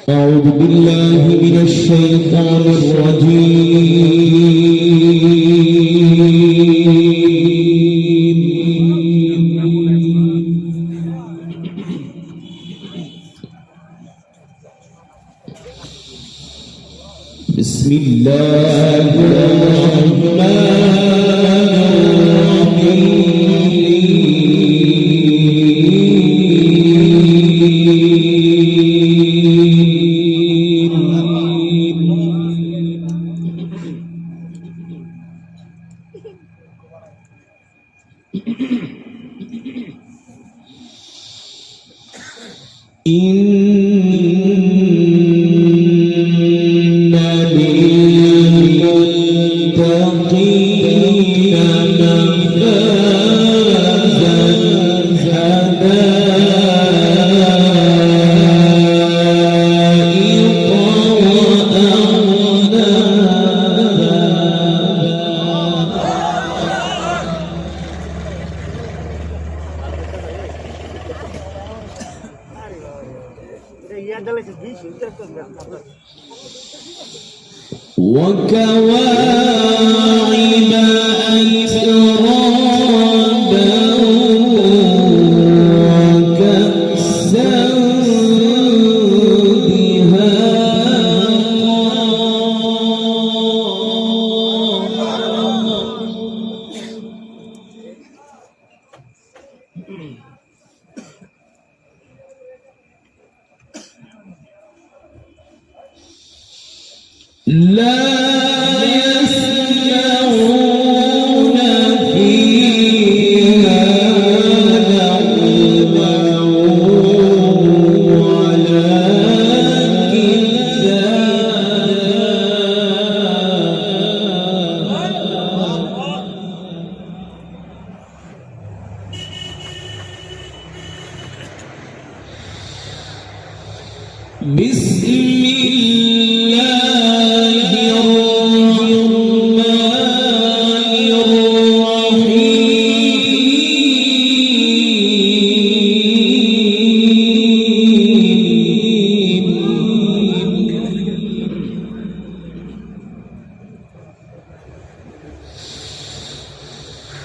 أعوذ بالله من الشيطان الرجيم بسم الله الرحمن وكواعب أترابا وكأسا لا يسمعون فيها لغوا ولا كذابا بسم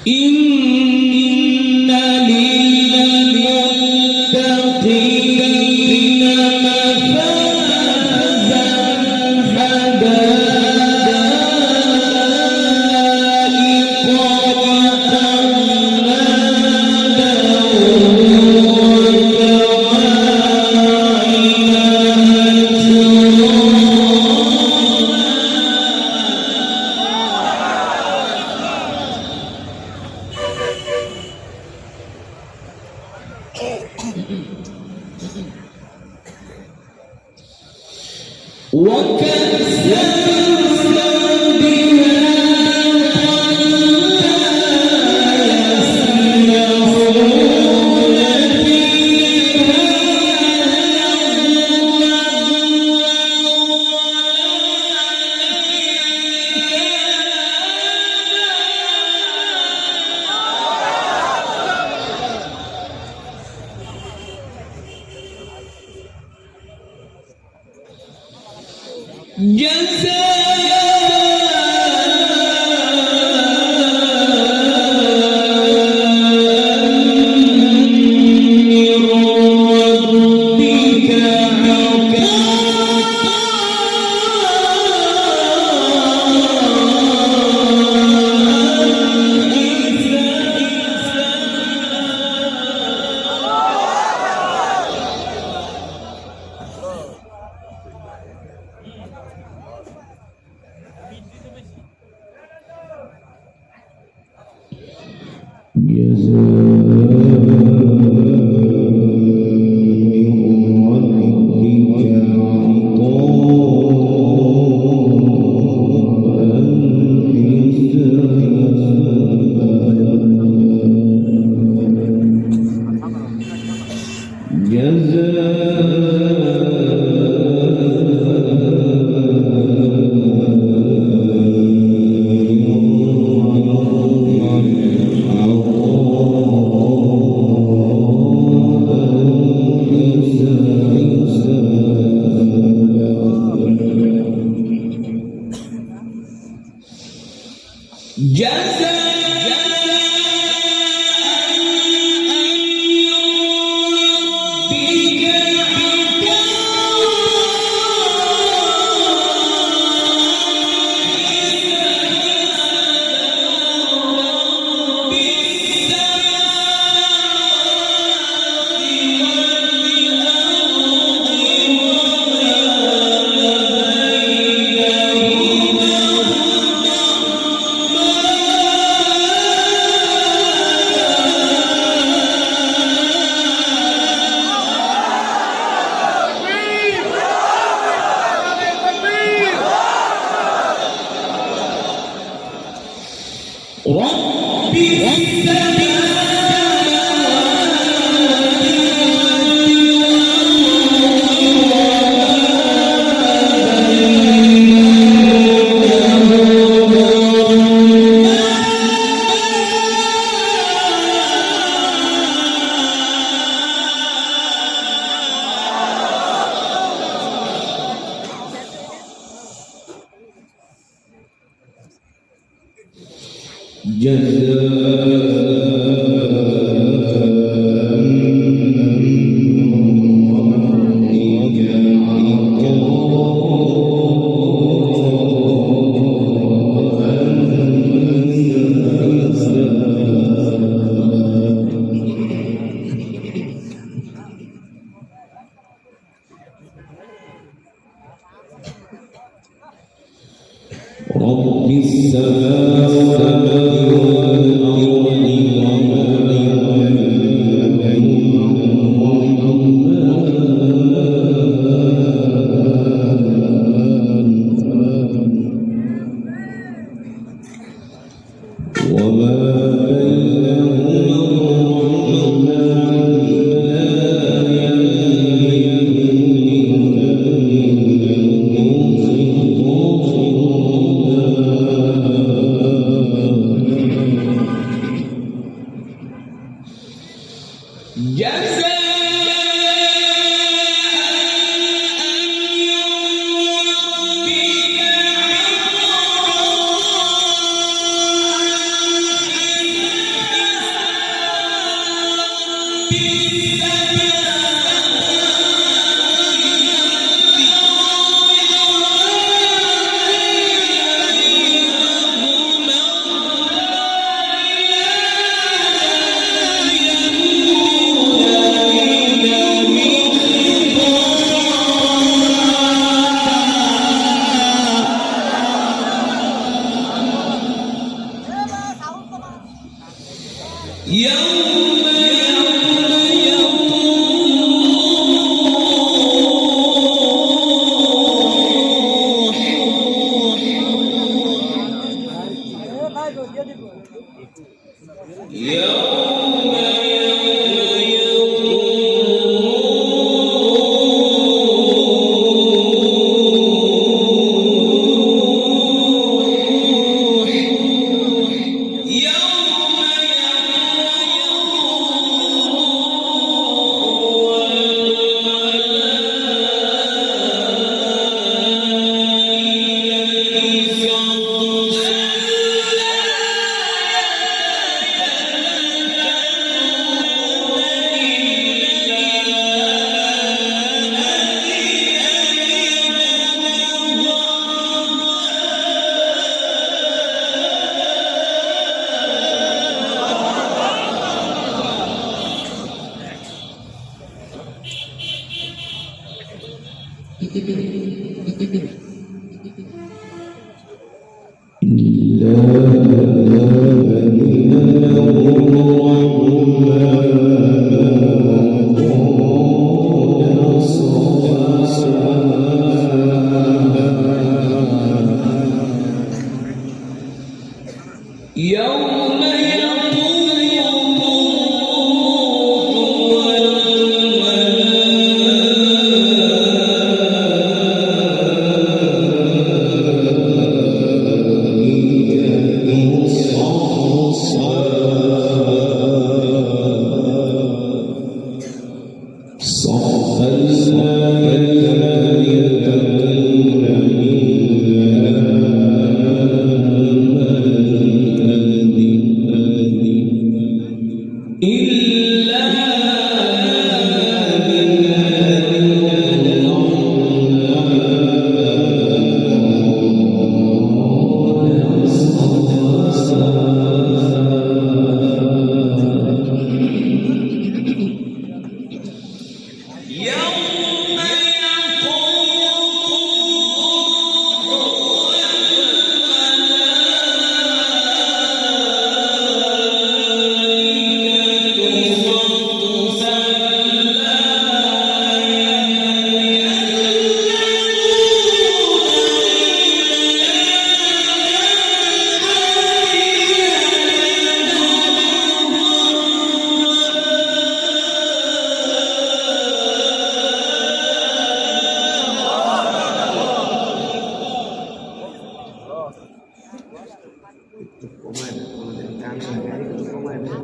إن للمتقين مفازا حدائق وأعنابا وكأسا رب السماوات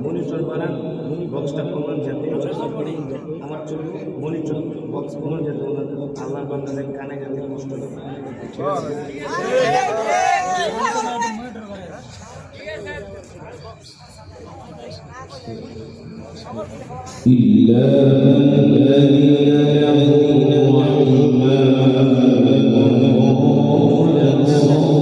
monitor বানান বক্সটা কমান যাতে আমার জন্য মনিটর বক্স কমান যাতে আল্লাহর বান্দাদের কানে যাতে কষ্ট না হয়। إلا الذين يعبدون الرحمن قولا صوابا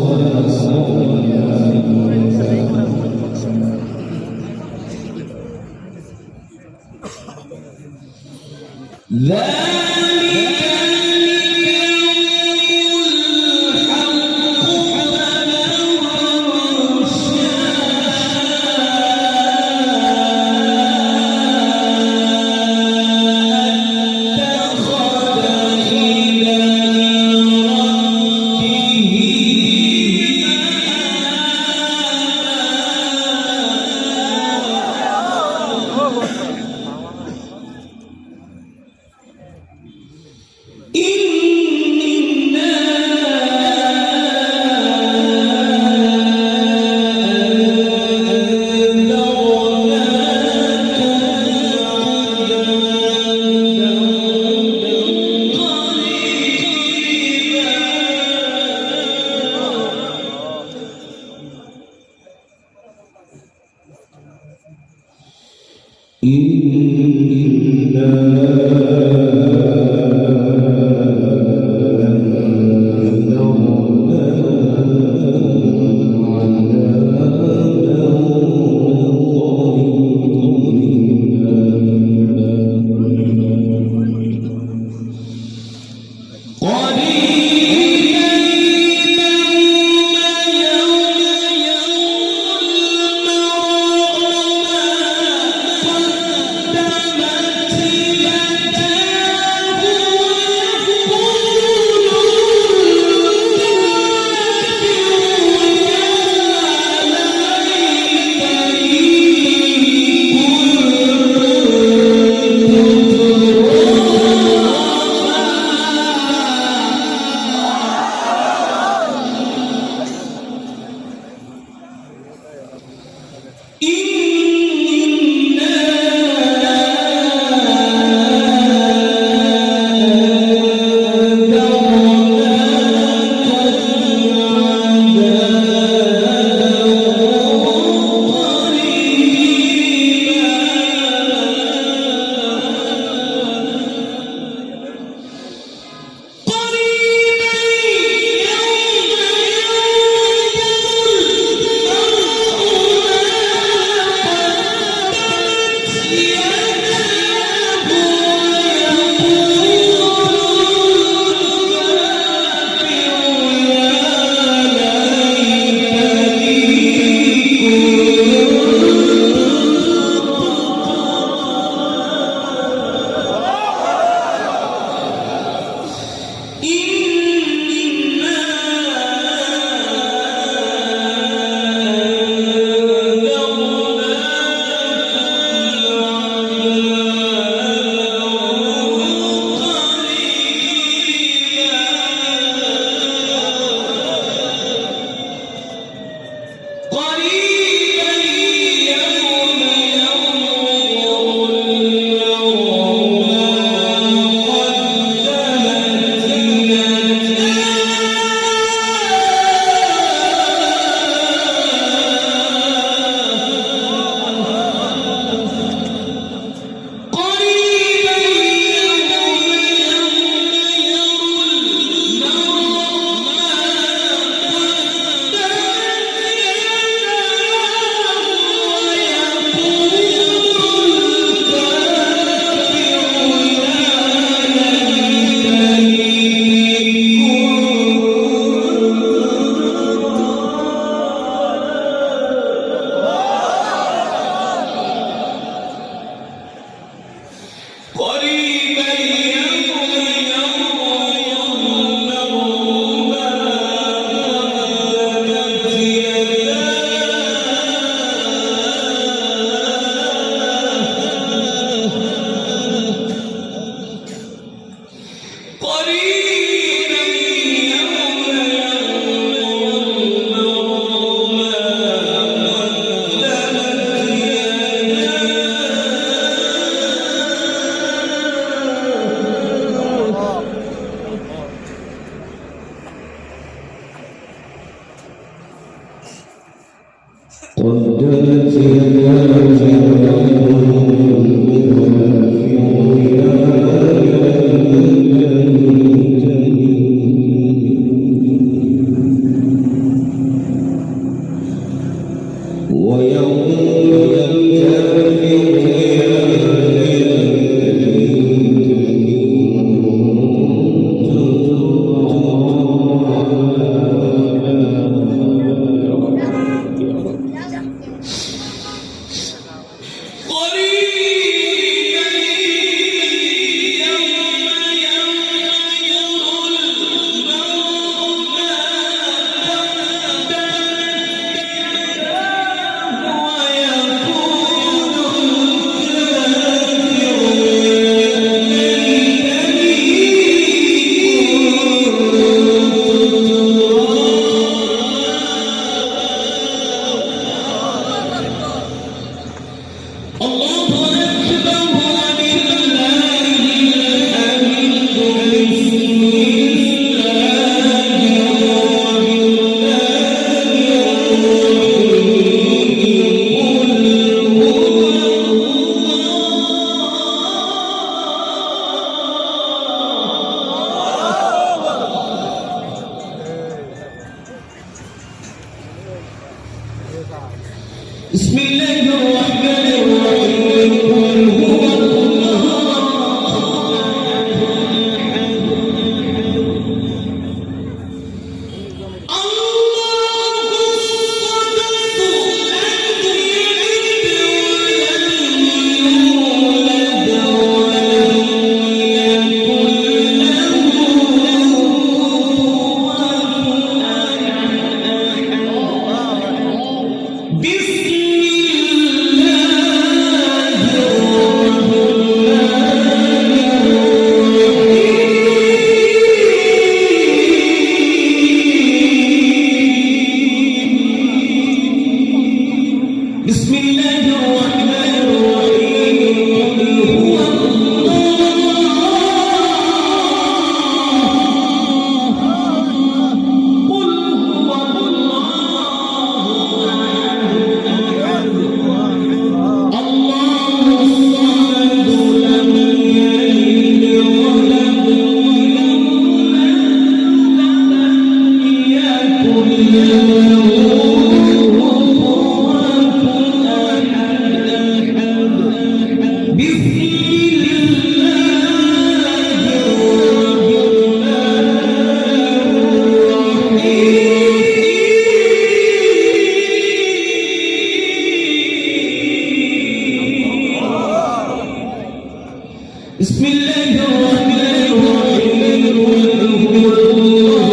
بسم الله الرحمن الرحيم هو الله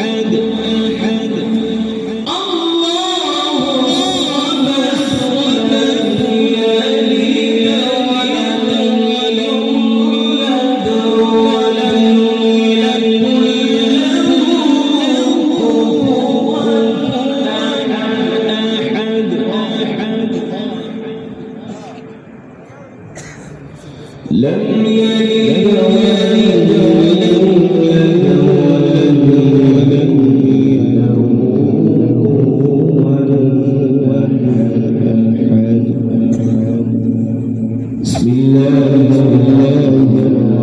أحد الله الصمد لم يلد ولم يولد ولم يكن له كفوا أحد لم يلد ولد ولم يولد ولم يكن له كفوا أحد بسم الله الرحمن الرحيم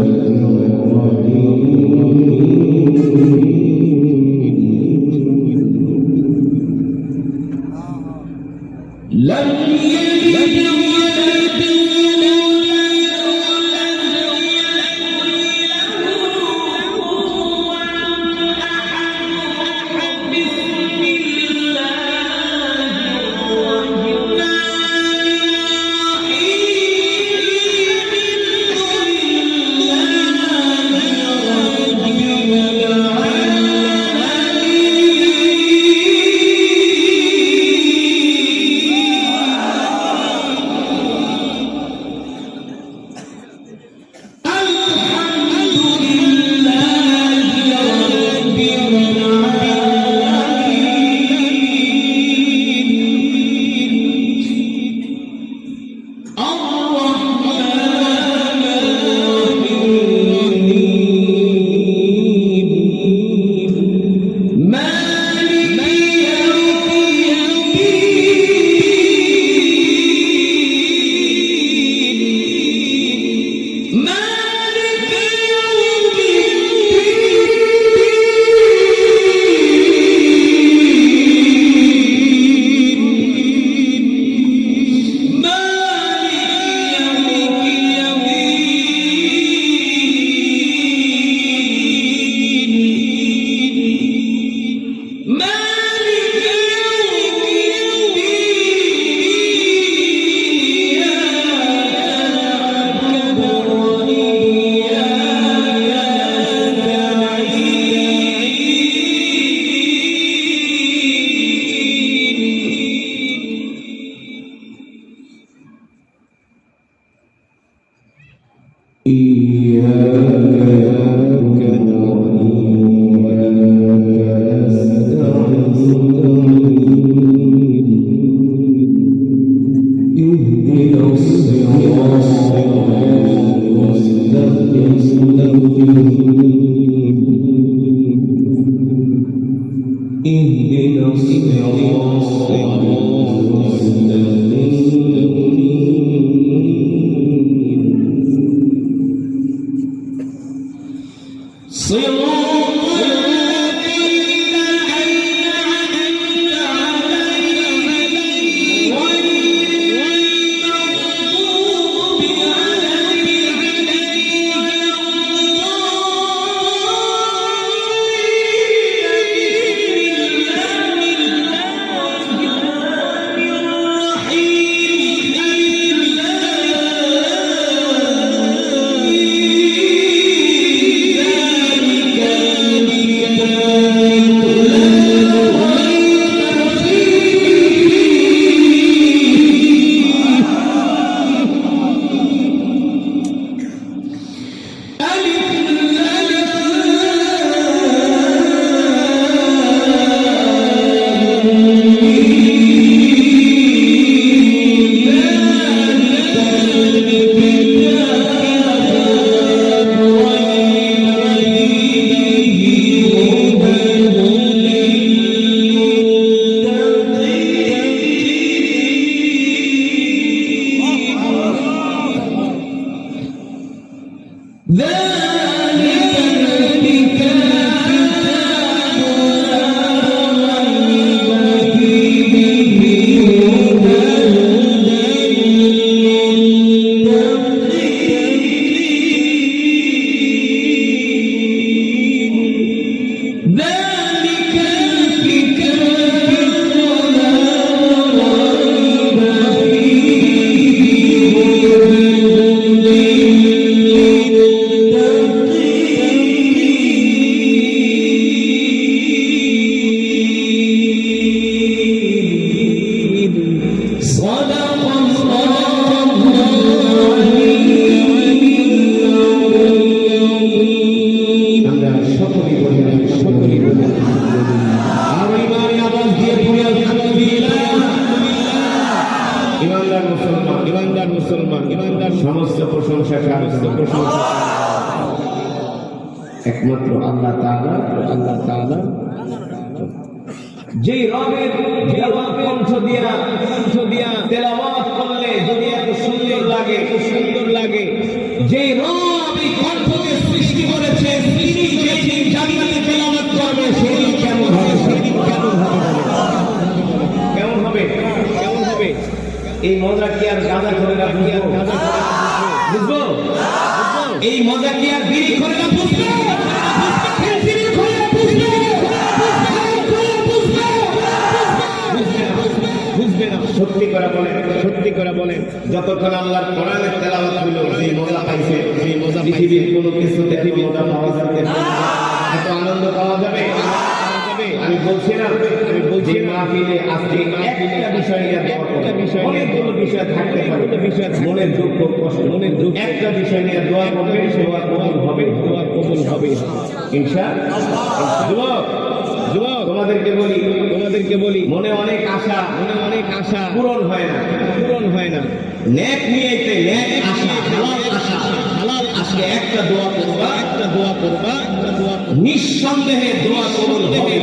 لم يلد ولد Thank you. সমস্ত প্রশংসা কার জন্য? একমাত্র আল্লাহ তাআলা। আল্লাহ তাআলা যেই রবের তেলাওয়াত কণ্ঠ দিয়া তেলাওয়াত করলে যদি এত সুন্দর লাগে, যেই রব এই কণ্ঠকে সৃষ্টি করেছে তিনি যেই দিন জান্নাতে তেলাওয়াত করবে সেদিন কেমন হবে? এই মজা কি আর গাঁজা করে না বুঝবো? এই মজা কি আর বিড়ি করে না বুঝবো? সত্যি করে বলেন যতক্ষণ আল্লাহর কোরআনের তেলাওয়াত হলো যে মজা পাইছে, সেই মজা পৃথিবীর কোনো কিছুতে মজা পাওয়া যাবে না, এত আনন্দ পাওয়া যাবে। আমি বলছি মাহফিলে আজকে একটা বিষয় নিয়ে অনেকগুলো বিষয় থাকতে পারে, মনের দুঃখ কষ্ট, একটা বিষয় নিয়ে দোয়া করবে, দোয়া কবুল হবে ইনশাআল্লাহ। তোমাদেরকে বলি মনে অনেক আশা পূরণ হয় না। নেক নিয়েতে নেক আশা, হালাল আশা একটা দোয়া করবা, নিঃসন্দেহে দোয়া কবুল হবে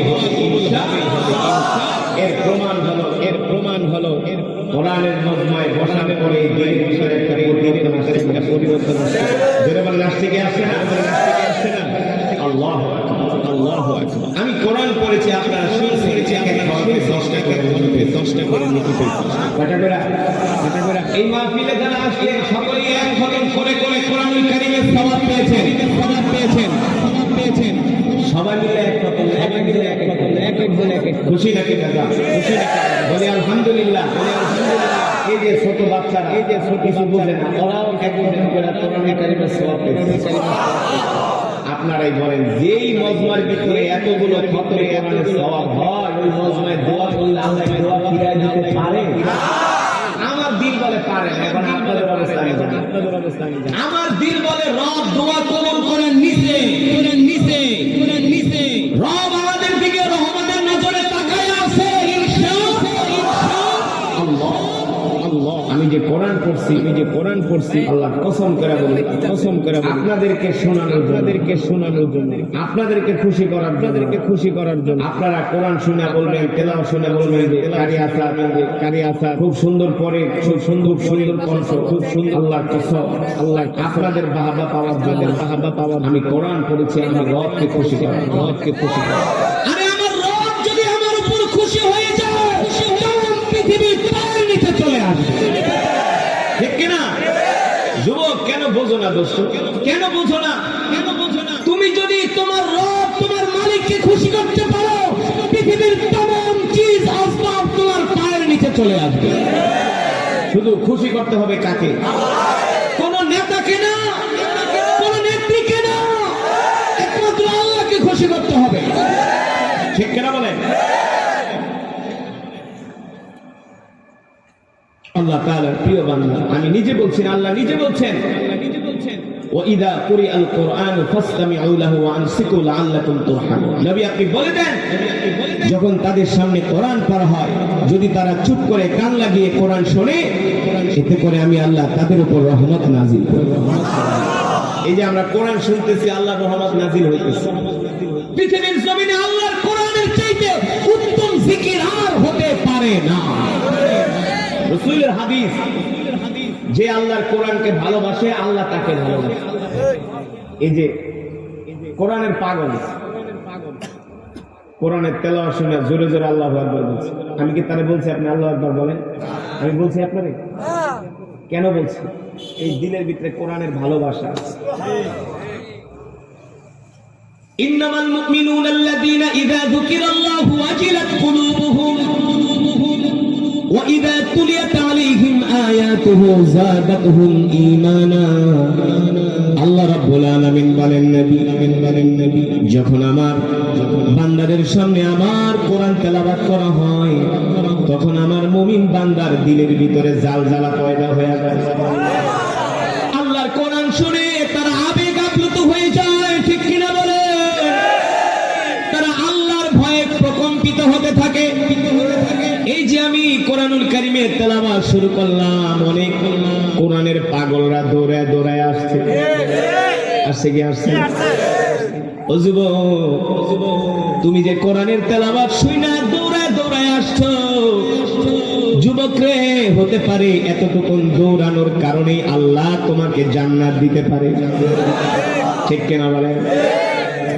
ইনশাআল্লাহ। এর প্রমাণ হলো কোরআনের মজমায় বসার পরে দিনের বিষয়ে একটা পরিবর্তন আসে। যেরকম নাস্তিকে আসছে না, আল্লাহু আকবার। আমি কোরআন পড়েছি, আপনারা শুনেছি, 10টা করে নিতে এই মাহফিলে যারা আসলেন সকলেই এক খতম করে কোরআনুল কারীমের সওয়াব পেয়েছেন। সবাই মিলে এক খতম, এক একজন খুশি নাকি দাদা? বলে আলহামদুলিল্লাহ। এই যে ছোট বাচ্চারা, কিছু বোঝে না, ওরাও একজন করে কোরআনুল কারীমের সওয়াব পেয়েছে। আপনারাই বলেন, যেই মজমার ভিতরে এতগুলো খতম কোরআনের সওয়াব হয়, ওই মজমায় দোয়া করলে আল্লাহ দোয়া ফিরায় দিতে পারে? আমার দিল বলে পারে না। এখন আপনাদের অবস্থা আমার দিল বলে রব দোয়া কবুল করে নিছে। রব আমাদের দিকে রহমতের নজরে তাকায় আছে ইনশাআল্লাহ। আমি যে কোরআন পড়ছি আল্লাহ কসম করে বলি আপনাদেরকে শোনানোর জন্য, আপনাদেরকে খুশি করার জন্য। আপনারা কোরআন শুনে বলবেন, তেলাওয়াত শুনে বলবেন যে কারি আসা খুব সুন্দর পড়ে, খুব সুন্দর কণ্ঠ, খুব সুন্দর। আল্লাহ কসম, আপনাদের বাহাবা পাওয়ার জন্য আমি কোরআন পড়েছি। আমি রবকে খুশি করি। আরে আমার রব যদি আমার উপর খুশি হয়ে যায়, পৃথিবীর পায়ের নিচে চলে আসবে, ঠিক কিনা? যুবক কেন বোঝো না দোস্ত? কেন বোঝো না? তুমি যদি তোমার রব, তোমার মালিককে খুশি করতে পারো, পৃথিবীর तमाम চিজ আসবাব তোমার পায়ের নিচে চলে আসবে। শুধু খুশি করতে হবে কাকে? কোন নেতাকে না, কোন নেত্রীকে না, একমাত্র আল্লাহকে খুশি করতে হবে, ঠিক কিনা বলেন? আল্লাহ তাআলার প্রিয় বান্দা, আমি নিজে বলছি না, আল্লাহ নিজে বলছেন, ওয়াইদা কুরিআল কুরআন ফাসতামিউ লাহু ওয়া আনসিতু লাআল্লাকুম তুরহামুন। নবী আপনি বলে দেন, যখন তাদের সামনে কোরআন পড়া হয়, যদি তারা চুপ করে কান লাগিয়ে কোরআন শোনে, এতে করে আমি আল্লাহ তাদের উপর রহমত নাজিল করি। এই যে আমরা কোরআন শুনতেছি, আল্লাহর রহমত নাজিল হইতেছে। পৃথিবীর জমিনে আল্লাহর কোরআনের চাইতে উত্তম জিকির আর হতে পারে না। রাসূলের হাদিস, যে আল্লাহর কোরআনকে ভালোবাসে আল্লাহ তাকে ভালোবাসে। এই যে কোরআনের পাগল, কোরআনের তেলাওয়াত শুনে জোরে জোরে আল্লাহু আকবার বলছে। আমি কি তারে বলছি আপনি আল্লাহু আকবার বলেন? আমি বলছি আপনারে? কেন বলছি? এই দিলের ভিতরে কোরআনের ভালোবাসা আছে। ইন্নামাল মুমিনুনা আল্লাযীনা ইযা যুকিরাল্লাহু ওয়াজিলাত কুলুবুহুম وَإِذَا تُلِيَتْ عَلَيْهِمْ آيَاتُهُ زَادَتْهُمْ إِيمَانًا। আল্লাহ রাব্বুল আলামিন বলেন নবী, যখন আমার বান্দাদের সামনে আমার কোরআন তেলাওয়াত করা হয়, তখন আমার মুমিন বান্দার দিলের ভিতরে জালজালা পয়দা হয়ে যায়। আল্লাহর কোরআন শুনে তারা আবেগ আপ্লুত হয়ে যায়, ঠিক কিনা বলে? তারা আল্লাহর ভয়ে প্রকম্পিত হতে থাকে। এই যে আমি কোরআন কোরআনুল কারীমের তেলাওয়াত শুরু করলাম, অনেক কোরআনের পাগলরা দৌড়ায় দৌড়ায় আসছে। আসছে কি আসছে? ও যুবক, তুমি যে কোরআনের তেলাওয়াত শুইনা দৌড়ায় দৌড়ায় আসছো, যুবক রে, হতে পারে এতটুকুন দৌড়ানোর কারণে আল্লাহ তোমাকে জান্নাত দিতে পারে। ঠিক কিনা বলেন?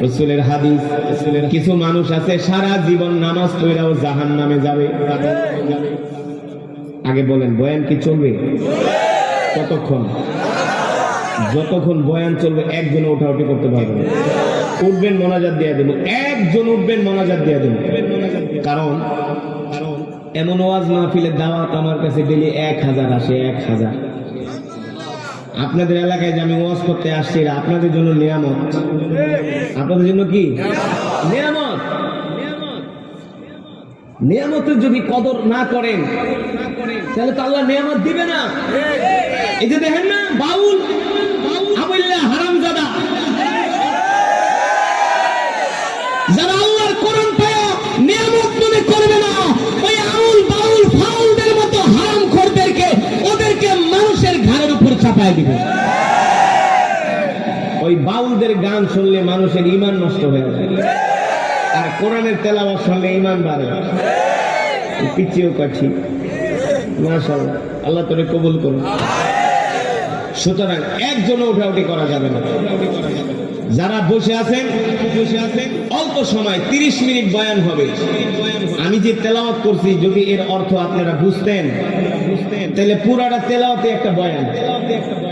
রাসূলের হাদিস, কিছু মানুষ আছে সারা জীবন নামাজ পড়াও জাহান্নামে যাবে। আগে বলেন, বয়ান কি চলবে কতক্ষণ? যতক্ষণ বয়ান চলবে একজন ওঠাউঠি করতে পারবে না। উঠবেন মোনাজাত দিয়ে দেবো, একজন উঠবেন মোনাজাত দিয়ে দেবো। কারণ এমন ওয়াজ মাহফিলের দাওয়াত আমার কাছে ডেলি 1000 আসে, 1000। আপনাদের এলাকায় যে আমি ওয়াজ করতে আসছি, আপনাদের জন্য নিয়ামত। আপনাদের জন্য কি নিয়ামত? নিয়ামতের যদি কদর না করেন তাহলে তো আল্লাহ নিয়ামত দিবে না। এই যে দেখেন না, বাউল আবুল্লাহ হারামজাদা, যারা আল্লাহর কোরআন পায় নিয়ামত মনে করবে না, ওই আউল বাউল ফাউলদের মতো হারামখোরদেরকে, ওদেরকে মানুষের ঘাড়ের উপর চাপায় দিবে। ওই বাউলদের গান শুনলে মানুষের ঈমান নষ্ট হয়ে যায়, আর কোরআনের তেলাওয়াত শুনলে ঈমান বাড়ে। পিছিয়েও কাছি, মাশাআল্লাহ, আল্লাহ তোরে কবুল করুন। সুতরাং একজনও উঠাউঠি করা যাবে না। যারা বসে আছেন অল্প সময় 30 মিনিট বয়ান হবে। আমি যে তেলাওয়াত করছি, যদি এর অর্থ আপনারা বুঝতেন তাহলে পুরাটা তেলাওয়াতে একটা বয়ান।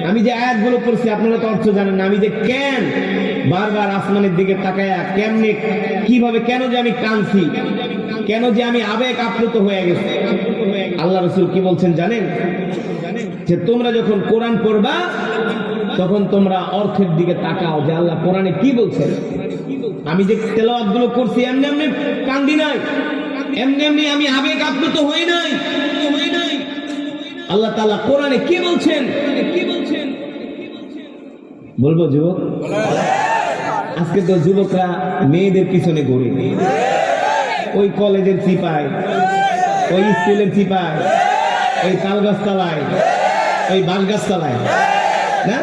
আমি যে আয়াতগুলো পড়ছি আপনারা তো অর্থ জানেন না। আমি যে কেন বারবার আসমানের দিকে তাকায়া কেমনে কিভাবে কেন যে আমি কাঁদছি, কেন যে আমি আবেগ আপ্লুত হয়ে গেছি, আল্লাহ রাসূল কি বলছেন জানেন? যে তোমরা যখন কোরআন পড়বা তখন তোমরা অর্থের দিকে তাকাও যে আল্লাহ কোরআনে কি বলছেন। আমি যে তেলাওয়াত গুলো করছি এমনি এমনি কান্দি নাই, এমনি এমনি আমি আবেগ আপ্লুত হই নাই। আল্লাহ তাআলা কোরআনে কি বলছেন বলবো যুবক। আজকে তো যুবকরা মেয়েদের পিছনে ঘুরে, ওই কলেজের চিপায়, ওই স্কুলের চিপায়, ওই তালগাছ তলায়, ওই বাঁশগাছ তলায় না,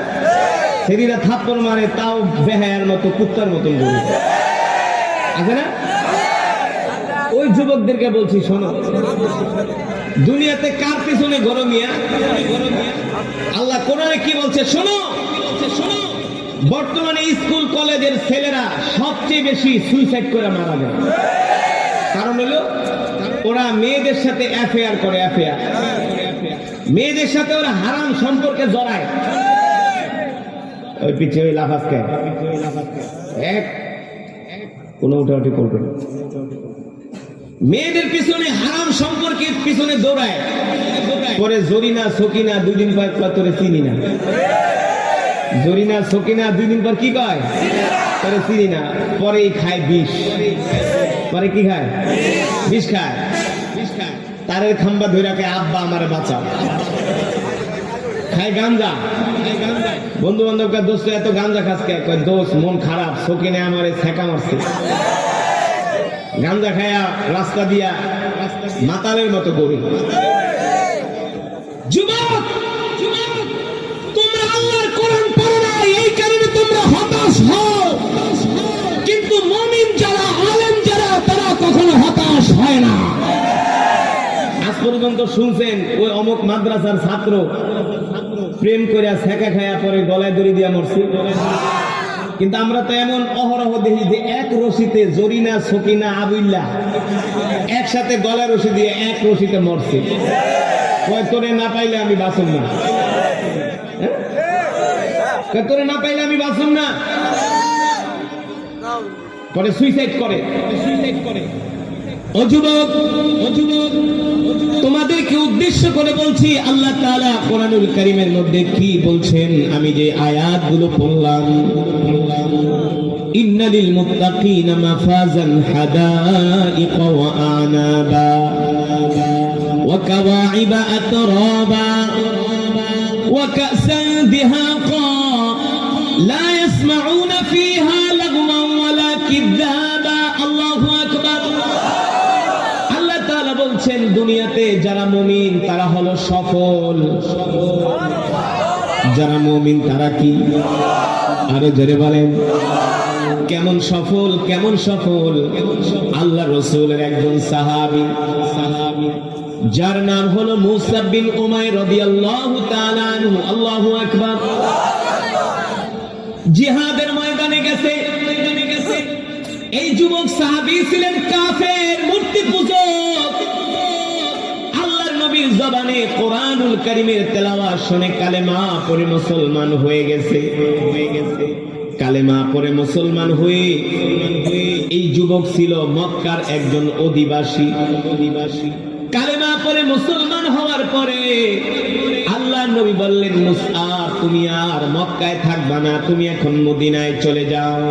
সেদিনা থাপ্পড় মারে, তাও বেহায়ার মতো কুত্তার মতন ঘুরে আছে না। ওই যুবকদেরকে বলছি, শোনো, দুনিয়াতে কার পিছনে গরমিয়া? আল্লাহ কোরআনে কি বলছে শোনো। বর্তমানে স্কুল কলেজের ছেলেরা সবচেয়ে বেশি সুইসাইড করে মারা যায়। কারণ হলো ওরা মেয়েদের সাথে অ্যাফেয়ার করে, মেয়েদের সাথে ওরা হারাম সম্পর্কে জড়ায়। ওই পিছিয়ে ওই লাফাজকে এক কোনো উঠাউঠি করবে না। মেয়েদের পিছনে হারাম সম্পর্কের পিছনে দৌড়ায়, পরে জরিনা সকিনা 2 দিন পর তোরে চিনি না। জরিনা সকিনা 2 দিন পর কি কয়? তোরে চিনি না। পরেই খায় বিষ। পরে কি খায়? বিষ খায়। তারের খাম্বা ধরে খায়, আব্বা আমারে বাঁচাও। খায় গাঞ্জা। বন্ধু বান্ধবকে দোস্ত এত গাঞ্জা খাসকে, দোস্ত মন খারাপ, সকিনে আমারে ছেঁকা মারছে। গাঞ্জা খায়া রাস্তা দিয়া মাতালের মতো গড়ি। যুবক, তোমরা আল্লাহর কোরআন পড়ো না, এই কারণে তোমরা হতাশ হও। কিন্তু মুমিন যারা, আলেম যারা, তারা কখনো হতাশ হয় না। আজ পর্যন্ত শুনছেন ওই অমুক মাদ্রাসার ছাত্র প্রেম করে ছেঁকা খায়া পরে গলায় দড়ি দিয়া মরছে? কিন্তু আমরা তো এমন অহরহ দেখি যে এক রশিতে জরিনা সকিনা আবুল্লাহ একসাথে গলায় রশি দিয়ে এক রশিতে মরছে। তোরে না পাইলে আমি বাঁচুম না, তোরে না পাইলে আমি বাঁচুম না। পরে সুইসাইড করে। ও যুবক, তোমাদেরকে উদ্দেশ্য করে বলছি, আল্লাহ তাআলা কোরআনুল কারীমের মধ্যে কি বলছেন আমি যে আয়াতগুলো পড়লাম, ইন্নালিল মুত্তাকিনা মাফাজান হাদাইকা ওয়া আনাবা ওয়া কাওয়াইবা আতরাবা ওয়া কাসান দিহাকা লা ইয়াসমাউনা ফিহা লাগওয়ান ওয়ালা কিযাবা। আল্লাহু আকবার। দুনিয়াতে যারা মুমিন তারা হলো সফল। যারা মুমিন তারা কি? আরো জোরে বলেন, কেমন সফল? কেমন সফল? আল্লাহ রাসূলের একজন সাহাবী যার নাম হলো মুসাব বিন উমাইর রাদিয়াল্লাহু তাআলা আনহু। আল্লাহু আকবার। জিহাদের ময়দানে গেছে। এই যুবক সাহাবী ছিলেন কাফের, মূর্তি পূজক। আল্লাহর নবীর জবানে কোরআনুল কারীমের তেলাওয়াত শুনে কালেমা পড়ে মুসলমান হয়ে গেছে। কালেমা পড়ে মুসলমান হয়ে এই যুবক ছিল মক্কার একজন অধিবাসী। কালেমা পড়ে মুসলমান হওয়ার পরে আল্লাহর নবী বললেন, মুসআব তুমি আর মক্কায় থাকবা না, তুমি এখন মদিনায় চলে যাও।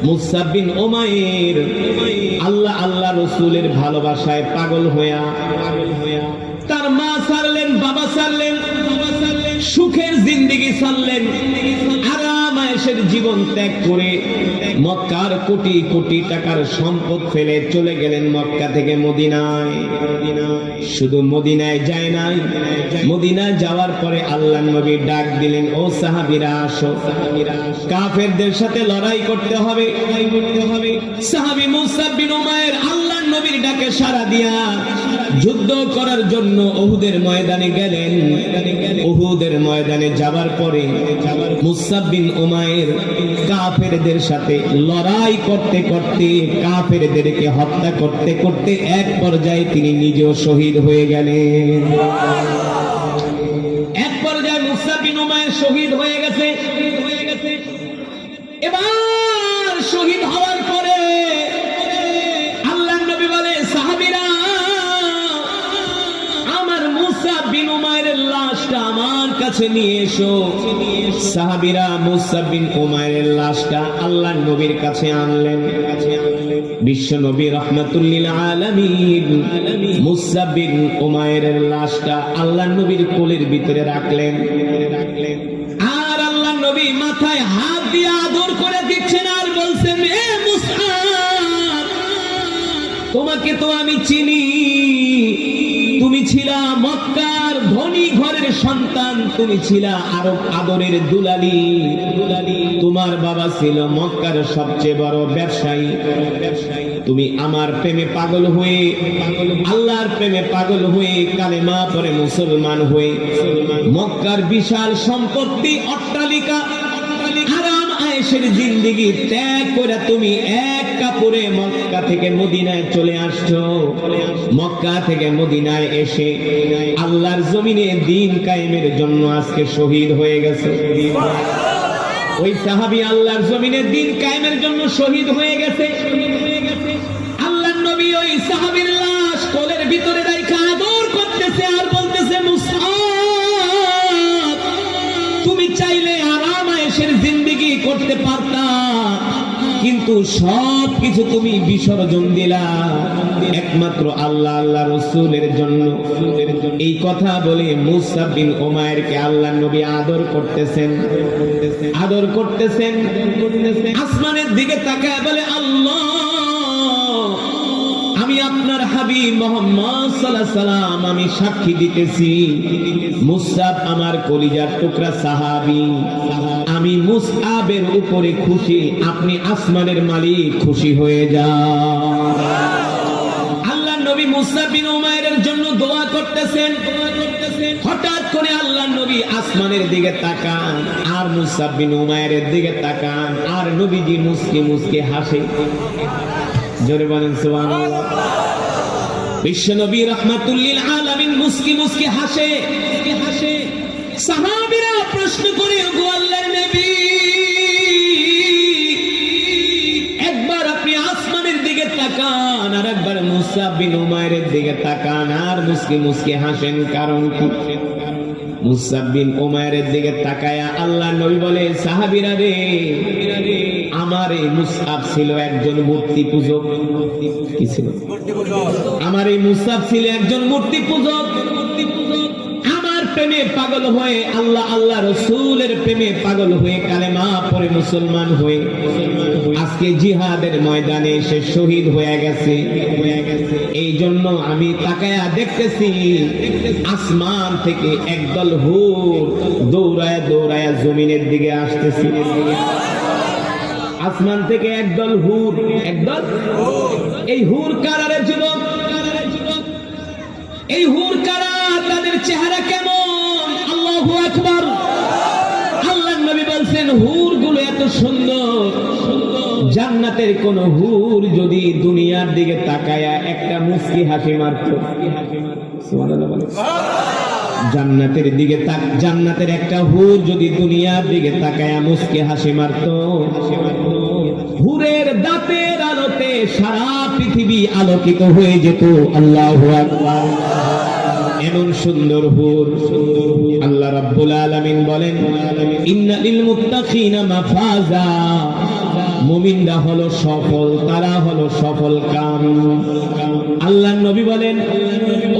মুসআব বিন উমাইর আল্লাহ রাসূলের ভালোবাসায় পাগল হইয়া তার মা ছাড়লেন, বাবা ছাড়লেন, সুখের জিন্দেগি ছাড়লেন, আরাম আয়েশের জীবন ত্যাগ করে মক্কার কোটি কোটি টাকার সম্পদ ফেলে চলে গেলেন মক্কা থেকে মদিনায়। শুধু মদিনায় যায় নাই, মদিনায় যাওয়ার পরে আল্লাহর নবী ডাক দিলেন, ও সাহাবীরা আসো, কাফেরদের সাথে লড়াই করতে হবে। সাহাবী মুসাব বিন উমাইর আল্লাহর নবীর ডাকে সাড়া দিয়া যুদ্ধ করার জন্য উহুদের ময়দানে গেলেন। উহুদের ময়দানে যাবার পরে মুসাব বিন উমাইর কাফেরদের সাথে লড়াই করতে করতে, কাফেরদেরকে হত্যা করতে করতে এক পর্যায়ে তিনি নিজেও শহীদ হয়ে গেলেন। এক পর্যায়ে মুসাব বিন উমাইর শহীদ হয়ে গেছে। এবার শহীদ হওয়ার পরে আল্লাহর নবী বলে, সাহাবীরা আমার মুসাব বিন উমাইরের লাশটা আমার কাছে নিয়ে এসো। সাহাবীরা মুসাব বিন উমাইরের লাশটা আল্লাহর নবীর কাছে আনলেন। বিশ্ব নবী রাহমাতুল লিল আলামিন মুসাব বিন উমাইরের লাশটা আল্লাহর নবীর কোলের ভিতরে রাখলেন। আর আল্লাহর নবী মাথায় হাত দিয়ে আদর করে দিচ্ছেন আর বলছেন, এ মুসআব, তোমাকে তো আমি চিনি, তুমি ছিলা মক্কার ধনী ঘরের সন্তান, তুমি ছিলা আরব আদরের দুলালি। তোমার বাবা ছিল মক্কার সবচেয়ে বড় ব্যবসায়ী। তুমি আমার প্রেমে পাগল হয়ে, আল্লাহর প্রেমে পাগল হয়ে কালেমা পড়ে মুসলমান হয়ে মক্কার বিশাল সম্পত্তি, অট্টালিকা, আরাম আয়েশের জিন্দেগি ত্যাগ করে তুমি এক কাপড়ে মক্কা থেকে মদিনায় চলে আসছো। মক্কা থেকে মদিনায় এসে আল্লাহর জমিনে দ্বীন কায়েমের জন্য আজকে শহীদ হয়ে গেছে। ওই সাহাবী আল্লাহর জমিনে দ্বীন কায়েমের জন্য শহীদ হয়ে গেছে। আল্লাহর নবী ওই সাহাবীর লাশ কোলের ভিতরে রাখা আদর করতেছে আর বলতেছে, মুসআব, তুমি চাইলে আরাম আয়েশের জিন্দেগি করতে পারতা, কিন্তু সব কিছু তুমি বিসর্জন দিলা একমাত্র আল্লাহ রাসূলের জন্য। এই কথা বলে মুসাব বিন উমাইরকে আল্লাহর নবী আদর করতেছেন। আসমানের দিকে তাকায় বলে, আল্লাহ, আমি আপনার হাবিব মুহাম্মদ সাল্লাল্লাহু আলাইহি সাল্লাম, আমি সাক্ষী দিতেছি মুসআব আমার কলিজার টুকরা সাহাবী। আমি মুসআবের উপরে খুশি, আপনি আসমানের মালিক খুশি হয়ে যান। আল্লাহর নবী মুসাব বিন উমাইরের জন্য দোয়া করতেছেন। হঠাৎ করে আল্লাহর নবী আসমানের দিকে তাকান আর মুসাব বিন উমাইরের দিকে তাকান আর নবীজি মুস্কি মুস্কি হাসে। জোরে বলেন সুবহানাল্লাহ। বিশ্ব নবী রাহমাতুল লিল আলামিন মুস্কি মুস্কি হাসে। সাহাবীরা প্রশ্ন করে, গো আল্লাহর নবী, একবার আপনি আসমানের দিকে তাকান আর একবার মুসাব বিন উমাইরের দিকে তাকান আর মুস্কি মুস্কি হাসেন, কারণ কি? মুসাব বিন উমাইরের দিকে তাকায়া আল্লাহর নবী বলে, সাহাবীরা রে, আমার এই মুসআব ছিল একজন মূর্তি পূজক। কি ছিল? আমার এই মুসআব ছিল একজন মূর্তি পূজক। আমার প্রেমে পাগল হয়ে, আল্লাহ আল্লাহ রসুলের প্রেমে পাগল হয়ে, কালেমা পড়ে মুসলমান হয়ে আজকে জিহাদের ময়দানে এসে শহীদ হয়ে গেছে। এই জন্য আমি তাকায়া দেখতেছি আসমান থেকে একদল হুর দৌড়ায়া দৌড়ায়া জমিনের দিকে আসতেছি। আসমান থেকে একদল হুর, একদল। এই হুর কারারে যুবক, এই হুর কারা, তাদের চেহারা কেমন? আল্লাহু আকবার। আল্লাহর নবী বলছেন হুর গুলো এত সুন্দর, জান্নাতের কোন হুর যদি দুনিয়ার দিকে তাকায়া একটা মুস্কি হাসি মারত, সুবহানাল্লাহ বলে, জান্নাতের দিকে জান্নাতের একটা হুর যদি দুনিয়ার দিকে তাকায়া মুস্কি হাসি মারত, হুরের দাঁতের আলোতে সারা পৃথিবী আলোকিত হয়ে যেত। আল্লাহু আকবার। এমন সুন্দর হুর। আল্লাহ রাব্বুল আলামিন বলেন ইন্না লিল মুত্তাকিনা মাফাজা, মুমিনরা হলো সফল, তারা হলো সফল কাম। আল্লাহর নবী বলেন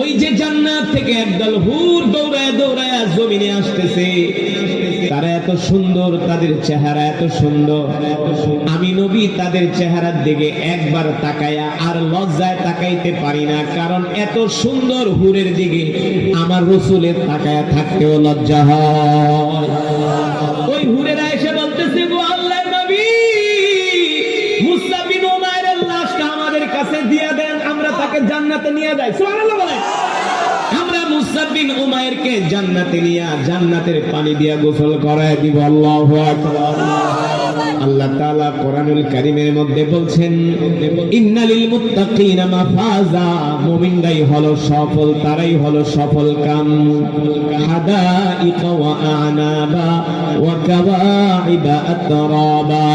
ওই যে জান্নাত থেকে একদল হুর দৌড়ায় দৌড়ায় জমিনে আসতেছে, তারা এত সুন্দর, তাদের চেহারা এত সুন্দর, আমি নবী তাদের চেহারার দিকে একবার তাকায়া আর লজ্জায় তাকাইতে পারি না, কারণ এত সুন্দর হুরের দিকে আমার রাসূলের তাকায়া থাকতেও লজ্জা হয়। ওই হুরেরা এসে বলতেছে গো আল্লাহর নবী, মুসা বিন উমাইরের লাশটা আমাদের কাছে দিয়ে দেন, আমরা তাকে জান্নাতে নিয়ে যাই। সুবহানাল্লাহ বলেন। আমরা মুসা বিন উমাইরকে জান্নাতে নিয়ে জান্নাতের পানি দিয়া গোসল করায় দিব। আল্লাহু আকবার। আল্লাহ তাআলা কোরআনুল কারীমের মধ্যে বলছেন ইন্নালিল মুত্তাকিনা মাফাজা, মুমিনরাই হলো সফল, তারাই হলো সফল কাম। হাদাইকা ওয়া আনাবা ওয়া কাওয়াইবা আতরাবা।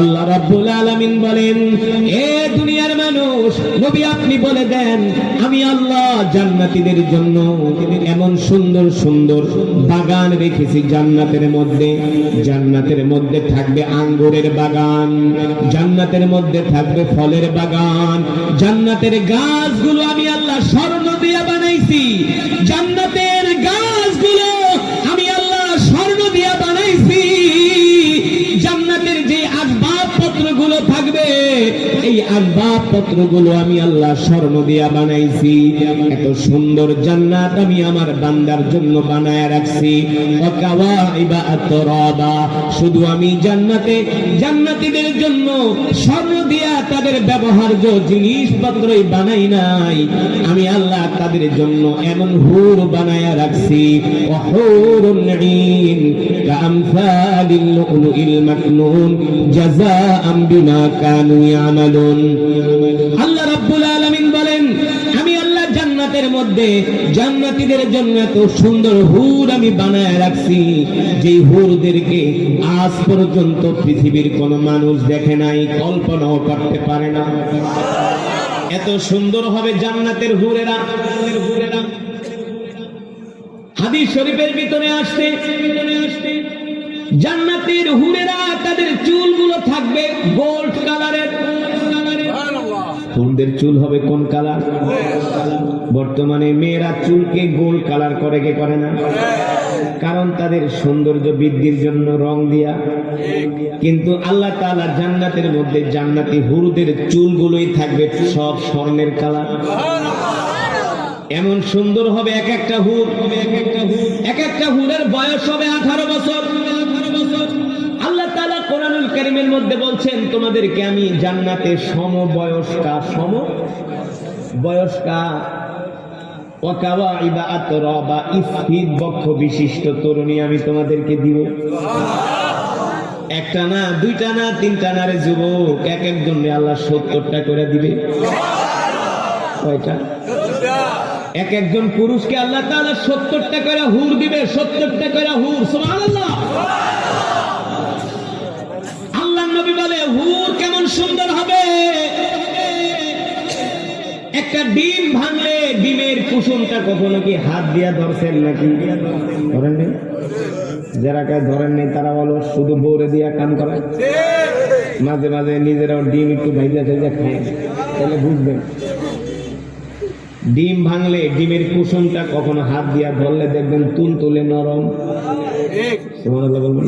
আল্লাহ রাব্বুল আলামিন বলেন এ দুনিয়ার মানুষ, নবী আপনি বলে দেন আমি আল্লাহ জান্নাতীদের জন্য এমন সুন্দর সুন্দর বাগান রেখেছি জান্নাতের মধ্যে। জান্নাতের মধ্যে থাকবে আঙ্গুরের বাগান, জান্নাতের মধ্যে থাকবে ফলের বাগান, জান্নাতের গাছগুলো আমি আল্লাহ স্বর্ণ দিয়ে বানাইছি, জান্নাতের গাছগুলো আমি আল্লাহ স্বর্ণ দিয়ে বানাইছি। জান্নাতের যে আসবাবপত্রগুলো থাকবে, এই আসবাবপত্রগুলো আমি আল্লাহ স্বর্ণ দিয়া বানাইছি। এত সুন্দর জান্নাত আমি আমার বান্দার জন্য বানায় রাখছি। ওয়াকাওয়াইবা আতরাবা, শুধু আমি জান্নাতে জান্নাতীদের জন্য স্বর্ণ দিয়া তাদের ব্যবহার্য জিনিসপত্রই বানাই নাই, আমি আল্লাহ তাদের জন্য এমন হুর বানায় রাখছি। ওয়াহুরুন ঈন কাআমসালিল লুলুইল মাকনুন জাযাআম বিমা কানু ইয়ামালুন। আল্লাহ রাব্বুল আলামিন বলেন আমি আল্লাহ জান্নাতের মধ্যে জান্নাতীদের জন্য এত সুন্দর হুর আমি বানায় রাখছি, যেই হুরদেরকে আজ পর্যন্ত পৃথিবীর কোন মানুষ দেখে নাই, কল্পনাও করতে পারে না। এত সুন্দর হবে জান্নাতের হুরেরা। হাদিস শরীফের ভিতরে আসছে জান্নাতের হুরেরা তাদের চুলগুলো থাকবে গোল্ড কালারের। হুরদের চুল হবে কোন কালার? বর্তমানে মেয়েরা চুলকে গোল্ড কালার করে, কে করে না? কারণ তাদের সৌন্দর্য বৃদ্ধির জন্য রং দিয়া। কিন্তু আল্লাহ তাআলা জান্নাতের মধ্যে জান্নাতি হুরদের চুলগুলোই থাকবে সব স্বর্ণের কালার। এমন সুন্দর হবে এক একটা হুর, এক একটা হুরের বয়স হবে 18 বছর। আল্লাহ তাআলা কোরআনুল কারীমের মধ্যে বলছেন তোমাদেরকে আমি জান্নাতে সমবয়স্কা ওয়াকাওয়াইবা আতরাবা, ইফিদ বক্ষ বিশিষ্ট তরুণী আমি তোমাদেরকে দিব। একটা না, দুইটা না, তিনটা না রে যুবক, এক একজনকে আল্লাহ 70টা করে দিবে। কয়টা? এক একজন পুরুষকে আল্লাহ তাআলা 70টা করে হুর দিবে, 70টা করে হুর। সুবহানাল্লাহ। আল্লাহর নবী বলে হুর কেমন সুন্দর হবে। একটা ডিম ভাঙলে ডিমের কুসুমটা কখনো কি হাত দিয়া ধরছেন নাকি? ধরেন নেই? যারা কাজ ধরেন নেই তারা বলো শুধু বৌরে দিয়া কাম করে। মাঝে মাঝে নিজেরাও ডিম একটু ভাইজা ভাইজা খায়, তাহলে বুঝবেন। ডিম ভাঙলে ডিমের কুসুমটা কখনো হাত দিয়া ধরলে দেখবেন তুলতুলে নরম। সুবহানাল্লাহ বলবেন।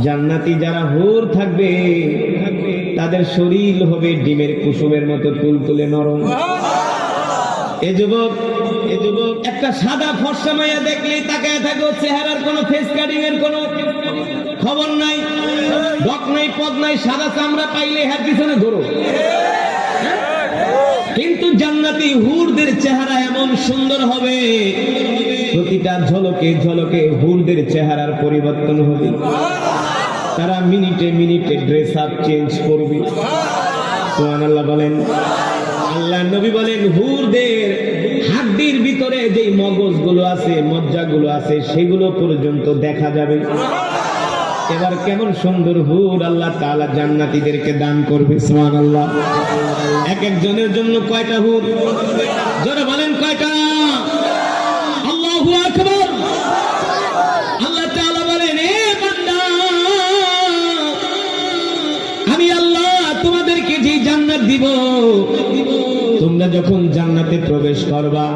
জান্নাতি যারা হুর থাকবে তাদের শরীর হবে ডিমের কুসুমের মতো তুলতুলে নরম। এ যুবক একটা সাদা ফর্সা মাইয়া দেখলেই তাকায় থাকো, চেহারার কোনো ফেস কাটিং এর কোনো খবর নাই, ডক নাই, পদ নাই, সাদা চামড়া পাইলে হাত পিছনে ধরো। কিন্তু জান্নাতি হুরদের চেহারা এমন সুন্দর হবে, প্রতিটা ঝলকে ঝলকে হুরদের চেহারার পরিবর্তন হবে। তারা মিনিটে মিনিটে ড্রেস আপ চেঞ্জ করবে। সুবহানাল্লাহ বলেন। আল্লাহ নবী বলেন হুরদের হাড্ডির ভিতরে যে মগজগুলো আছে, মজ্জাগুলো আছে, সেগুলো পর্যন্ত দেখা যাবে। এবার কেমন সুন্দর হুর আল্লাহ তাআলা জান্নাতীদেরকে দান করবে। সুবহানাল্লাহ। এক একজনের জন্য কয়টা হুর? যারা বলেন কয়টা? আল্লাহু আকবার। আল্লাহ তাআলা বলেন, এ বান্দা, আমি আল্লাহ তোমাদেরকে যে জান্নাত দিব, তোমরা যখন জান্নাতে প্রবেশ করবা,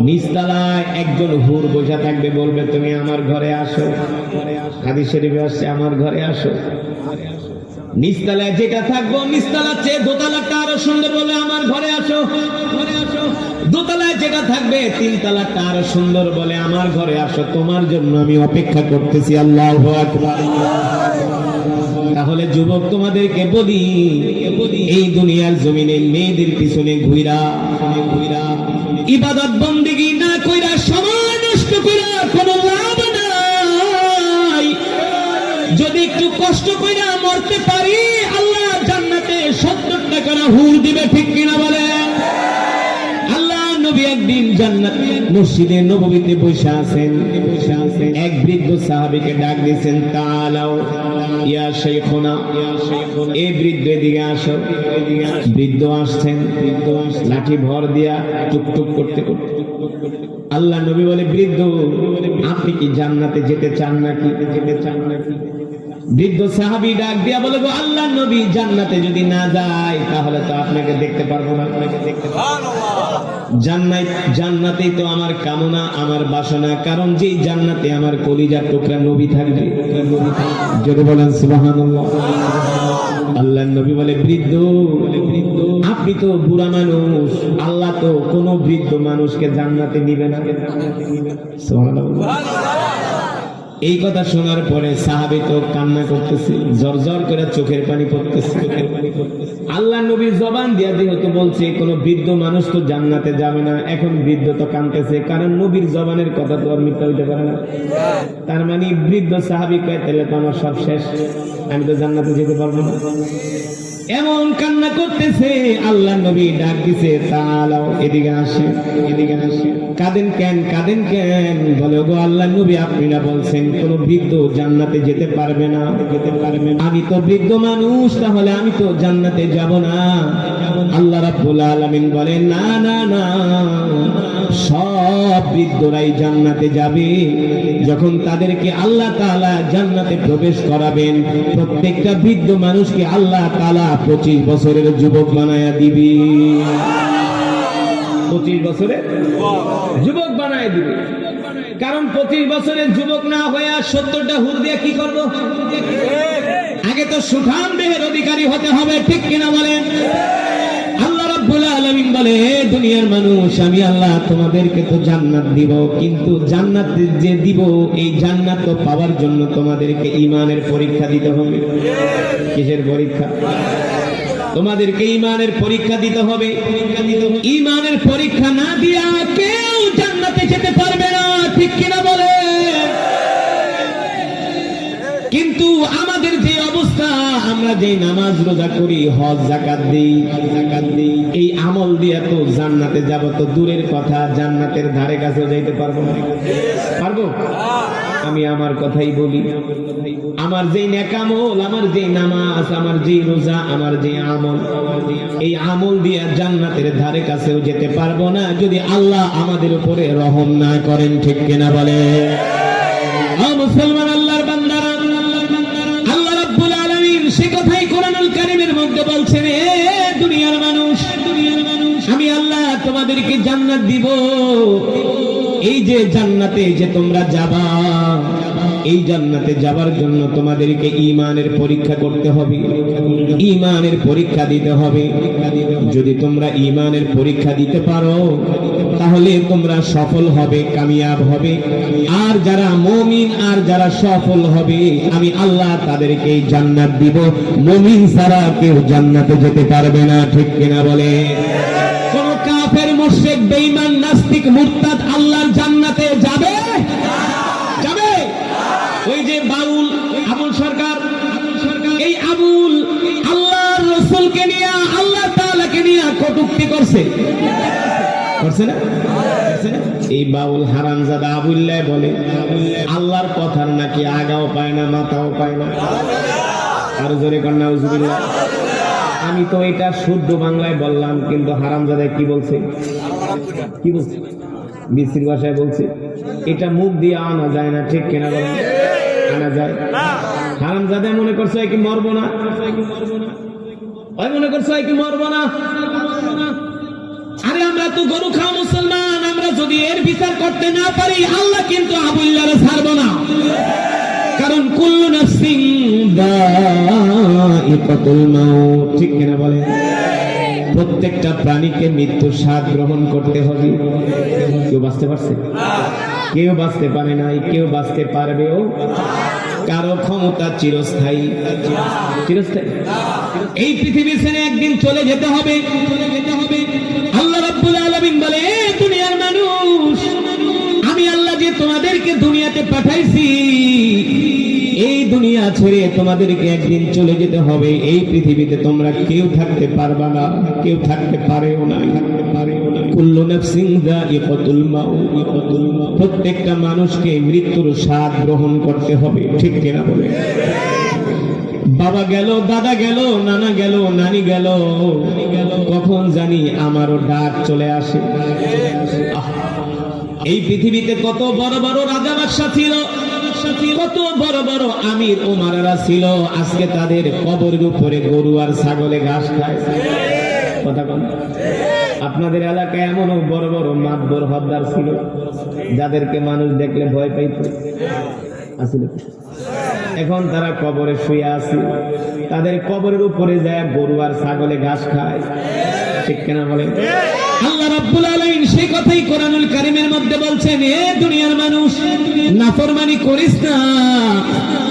নিচতলায় একজন হুর বসে থাকবে, বলবে তুমি আমার ঘরে আসো। হাদিস শরীফে আসছে আমার ঘরে আসো। নিচতলায় যেটা থাকবো, নিচতলার চেয়ে দোতলাটা আরো সুন্দর, বলে আমার ঘরে আসো। দোতলায় যেটা থাকবে, তিনতলাটা আরো সুন্দর, বলে আমার ঘরে আসো, তোমার জন্য আমি অপেক্ষা করতেছি। আল্লাহু আকবার। তাহলে যুবক তোমাদেরকে বলি, এই দুনিয়ার জমিনে মেয়েদের পিছনে ঘুইরা ইবাদত বন্দেগী না কইরা, সময় নষ্ট কইরা কোনো লাভ নাই। যদি একটু কষ্ট কইরা মরতে পারি, আল্লাহ জান্নাতে 70 টাকা হুর দিবে। ঠিক কিনা বলে? আল্লাহ নবী একদিন জান্নাত মসজিদে নববীতে বসে আছেন। এক বৃদ্ধ সাহাবীকে ডাক দিয়েছেন, তাআলাও ইয়া শাইখুনা, এ বৃদ্ধ এদিকে আসো। বৃদ্ধ আসছেন, লাঠি ভর দিয়া টুকটুক করতে করতে। আল্লাহ নবী বলে, বৃদ্ধ আপনি কি জান্নাতে যেতে চান নাকি? বৃদ্ধ সাহাবী ডাক দিয়া বলে, গো আল্লাহ নবী, জান্নাতে যদি না যাই তাহলে তো আপনাকে দেখতে পারবো না। জান্নাতেই তো আমার কামনা, আমার বাসনা, কারণ যেই জান্নাতে আমার কলিজার টুকরা নবী থাকবে। যদি বলেন সুবহানাল্লাহ। আল্লাহ নবী বলে, বৃদ্ধ আপনি তো বুড়া মানুষ, আল্লাহ তো কোন বৃদ্ধ মানুষকে জান্নাতে নিবে না। সুবহানাল্লাহ। এই কথা শোনার পরে সাহাবী তো কান্না করতেছে, জর্জর করে চোখের পানি পড়তেছে। আল্লাহ নবীর জবান দিয়া যেহেতু বলছে কোন বৃদ্ধ মানুষ তো জান্নাতে যাবে না, এখন বৃদ্ধ তো কাঁদতেছে, কারণ নবীর জবানের কথা তো আর মিথ্যা হইতে পারে না। তার মানে বৃদ্ধ সাহাবী কয়, তাহলে তো আমার সব শেষ, আমি তো জান্নাতে যেতে পারবো না। এমন কান্না করতেছে। আল্লাহ নবী ডাক দিছে, তাআলাও এদিকে আসে। কাঁদেন কেন? বলে, গো আল্লাহ নবী, আপনি না বলছেন কোন বৃদ্ধ জান্নাতে যেতে পারবে না। আমি তো বৃদ্ধ মানুষ, তাহলে আমি তো জান্নাতে যাব না। আল্লাহ রাব্বুল আলামিন বলেন, না না না, সব বৃদ্ধরাই জান্নাতে যাবে। যখন তাদেরকে আল্লাহ তাআলা জান্নাতে প্রবেশ করাবেন, প্রত্যেকটা বৃদ্ধ মানুষকে আল্লাহ তাআলা 25 বছরের যুবক বানায়া দিবি। 25 বছরের যুবক বানায় দিবে। কারণ 25 বছরের যুবক না হয়ে 70টা হুর দিয়ে কি করব? আগে তো সুঠাম দেহের অধিকারী হতে হবে। ঠিক কিনা বলেন? আল্লাহ রাব্বুল আলামিন বলে, দুনিয়ার মানুষ, আমি আল্লাহ তোমাদেরকে তো জান্নাত দিব, কিন্তু জান্নাত যে দিব, এই জান্নাত তো পাওয়ার জন্য তোমাদেরকে ঈমানের পরীক্ষা দিতে হবে। কিসের পরীক্ষা? তোমাদেরকে ঈমানের পরীক্ষা দিতে হবে। ঈমানের পরীক্ষা না দিয়া কেউ জান্নাতে যেতে পারবে না। ঠিক কিনা বলে? কিন্তু আমাদের যে অবস্থা, আমরা যে নামাজ রোজা করি, হজ যাকাত দিই, এই আমল দিয়া তো জান্নাতে যাব তো দূরের কথা, জান্নাতের ধারে কাছে যাইতে পারবো না। পারবো? আমি আমার কথাই বলি, আমার যে নেক আমল, আমার যে নামাজ, আমার যে রোজা, আমার যে আমল, এই আমল দিয়া জান্নাতের ধারে কাছেও যেতে পারবো না যদি আল্লাহ আমাদের উপরে রহম না করেন। ঠিক কিনা বলে? মুসলমান, আল্লাহর বান্দারা, আল্লাহ রাব্বুল আলামিন সে কথাই কোরআনুল কারীমের মধ্যে বলছেন, এ দুনিয়ার মানুষ, আমি আল্লাহ তোমাদেরকে জান্নাত দিব। এই যে জান্নাতে যে তোমরা যাবা, এই জান্নাতে যাবার জন্য তোমাদেরকে ঈমানের পরীক্ষা করতে হবে, ঈমানের পরীক্ষা দিতে হবে। যদি তোমরা ঈমানের পরীক্ষা দিতে পারো তাহলে তোমরা সফল হবে, কামিয়াব হবে। আর যারা মুমিন আর যারা সফল হবে আমি আল্লাহ তাদেরকে জান্নাত দিব। মুমিন ছাড়া কেউ জান্নাতে যেতে পারবে না, ঠিক কিনা বলে? কোন কাফের, মুশরিক, বেঈমান, নাস্তিক, মুরতাদ আল্লাহর জান্নাতে যাবে? যাবে? ওই যে বাউল আবুল সরকার, এই আবুল আল্লাহর রাসূলকে নিয়ে, আল্লাহ তাআলাকে নিয়ে কটূক্তি করছে, করছে না? এই বাউল হারামজাদা আবুল্লাহ বলে আল্লাহর কথার নাকি আগাও পায় না, মাথাও পায় না। আর জোরে কন্যা নাউজুবিল্লাহ। আমি তো এটা শুদ্ধ বাংলায় বললাম, কিন্তু হারামজাদা কি বলছে? কি বলছে? বিশ্রী ভাষায় বলছে। এটা মুখ দিয়ে আনা যায় না, ঠিক কিনা বলেন? আনা যায়? হারামজাদা মনে করছে কি মরবো না, ওই মনে করছে কি মরবো না। আরে আমরা তো গরু খাওয়া মুসলমান, আমরা যদি এর বিচার করতে না পারি আল্লাহ কিন্তু আবুল্লাহরে ছাড়বো না। কারণ কুল্লু নাফসিন যায়িকাতুল মাউত, ঠিক কিনা বলেন? প্রত্যেকটা প্রাণীকে মৃত্যুর স্বাদ গ্রহণ করতে হবে। কেউ বাঁচতে পারছে? কেউ বাঁচতে পারে নাই, কেউ বাঁচতে পারবেও। কারো ক্ষমতা চিরস্থায়ী, চিরস্থায়ী। এই পৃথিবী ছেড়ে একদিন চলে যেতে হবে। আল্লাহ রাব্বুল আলামিন বলে, দুনিয়ার মানুষ, আমি আল্লাহ যে তোমাদেরকে দুনিয়াতে পাঠাইছি, এই দুনিয়া ছেড়ে তোমাদেরকে একদিন চলে যেতে হবে। এই পৃথিবীতে তোমরা কেউ থাকতে পারবা না, কেউ থাকতে পারেও না। কুল্লু নাফসিন যায়িকাতুল মাউত, প্রত্যেকটা মানুষকে মৃত্যুর স্বাদ গ্রহণ করতে হবে, ঠিক কিনা বলে? বাবা গেল, দাদা গেল, নানা গেল, নানি গেল, কখন জানি আমারও ডাক চলে আসে। এই পৃথিবীতে কত বড় বড় রাজা বাদশা ছিল, কত বড় বড় আমির ওমারারা ছিল, আজকে তাদের কবরের উপরে গরু আর ছাগলে ঘাস খায়। কথা বল। আপনাদের এলাকায় এমনও বড় বড় মাতবর হদ্দার ছিল যাদেরকে মানুষ দেখলে ভয় পাইত, আসলে এখন তারা কবরে শুয়ে আছে, তাদের কবরের উপরে যায় গরু আর ছাগলে ঘাস খায়, ঠিক কিনা বলেন? আল্লাহ রাব্বুল আলামিন সেই কথাই কোরআনুল কারীমের মধ্যে বলছেন, এ দুনিয়ার মানুষ, নাফরমানি করিস না,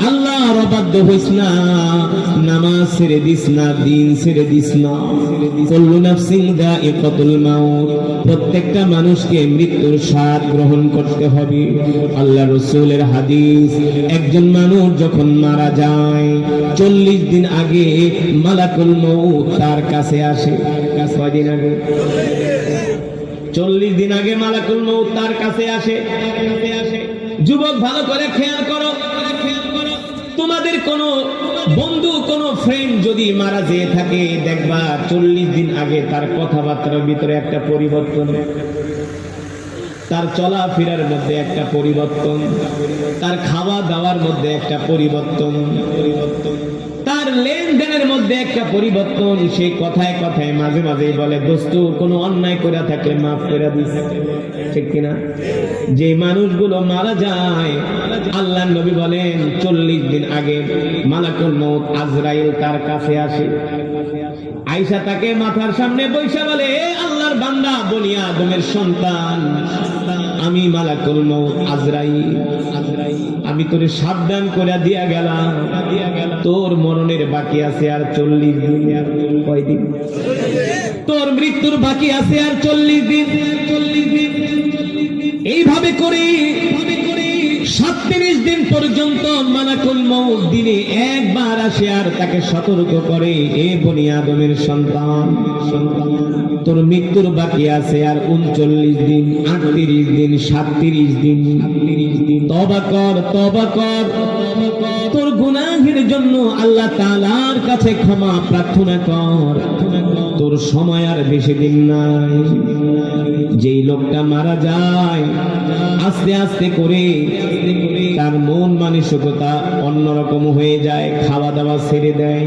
আল্লাহর অবাধ্য হইস না, নামাজ ছেড়ে দিস না, দিন ছেড়ে দিস না। কুল্লু নাফসিন যায়িকাতুল মাউত, প্রত্যেকটা মানুষকে মৃত্যুর স্বাদ গ্রহণ করতে হবে। আল্লাহ রাসূলের হাদিস, একজন মানুষ যখন মারা যায় 40 দিন আগে মালাকুল মউত তার কাছে আসে। কয়দিন আগে? 40 দিন আগে মালাকুল মউত তার কাছে আসে। যুবক ভালো করে খেয়াল করো, তোমাদের কোন বন্ধু, কোন ফ্রেন্ড যদি মারা যেয়ে থাকে, দেখবা 40 দিন আগে তার কথাবার্তার ভিতরে একটা পরিবর্তন, তার চলাফেরার মধ্যে একটা পরিবর্তন, তার খাওয়া দাওয়ার মধ্যে একটা পরিবর্তন, তার লেনদেনের মধ্যে একটা পরিবর্তন। সেই কথায় কথায় মাঝে মাঝে বলে, দোস্ত কোনো অন্যায় করে থাকলে মাফ করে দিস, ঠিক কিনা? যে মানুষগুলো মারা যায়, আল্লাহর নবী বলেন 40 দিন আগে মালাকুল মউত আজরাইল তার কাছে আসে। আয়েশা তাকে মাথার সামনে বৈশা বলে, এ আল্লাহর বান্দা, বনি আদমের সন্তান, আমি মালাকুল মউত আজরাইল, আমি তোরে সাবধান করে দিয়া গেলাম, তোর মরণের বাকি আছে আর 40 দিন। কয়দিন? তোর মৃত্যুর বাকি আছে আর 40 দিন। এইভাবে করে 37 দিন পর্যন্ত মালাকুল মউত দিনে একবার আসে আর তাকে সতর্ক করে, এ বনি আদমের সন্তান, তোর মৃত্যুর বাকি আছে আর 39 দিন, 38 দিন, 37 দিন। তওবা কর, তওবা কর, তোর গুনাহের জন্য আল্লাহ তাআলার কাছে ক্ষমা প্রার্থনা কর, তোর সময় আর বেশি দিন নাই। যেই লোকটা মারা যায়, আস্তে আস্তে করে তার মন মানসিকতা অন্যরকম হয়ে যায়, খাওয়া দাওয়া ছেড়ে দেয়,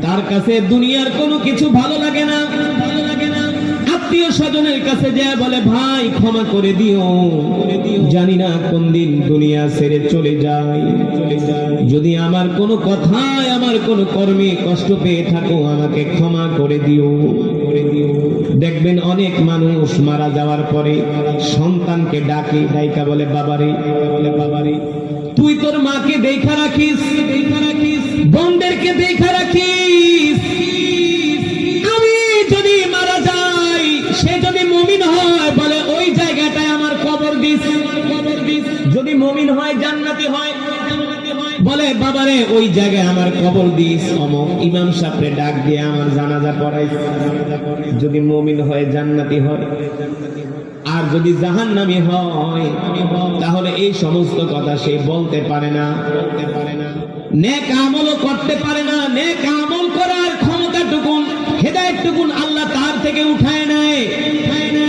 তার কাছে দুনিয়ার কোনো কিছু ভালো লাগে না, স্বজনের কাছে যায় বলে ভাই ক্ষমা করে দিও, জানি না কোন দিন দুনিয়া ছেড়ে চলে যায়, যদি আমার কোনো কথায় আমার কোনো কর্মে কষ্ট পেয়ে থাকো আমাকে ক্ষমা করে দিও। দেখবেন অনেক মানুষ মারা যাওয়ার পরে সন্তানকে ডাকে, ডাইকা বলে বাবারে, তুই তোর মাকে দেখা রাখিস, বোনদেরকে দেখা রাখিস, আমি যদি মারা যাই সে যদি মুমিন হয় বলে ওই জায়গাটায় আমার কবর দিস, যদি মুমিন হয় জান্নাতি হয় বলে বাবারে ওই জায়গায় আমার কবর দিস। অমুক ইমাম সাহেবকে ডাক দিয়ে আমার জানাজা পড়াই, যদি মুমিন হয় জান্নাতি হয়, আর যদি জাহান্নামী হয় তাহলে এই সমস্ত কথা সে বলতে পারে না, নেক আমলও করতে পারে না। নেক আমল করার ক্ষমতাটুকুন, হেদায়েতটুকুন আল্লাহ তার থেকে উঠায় নেয়।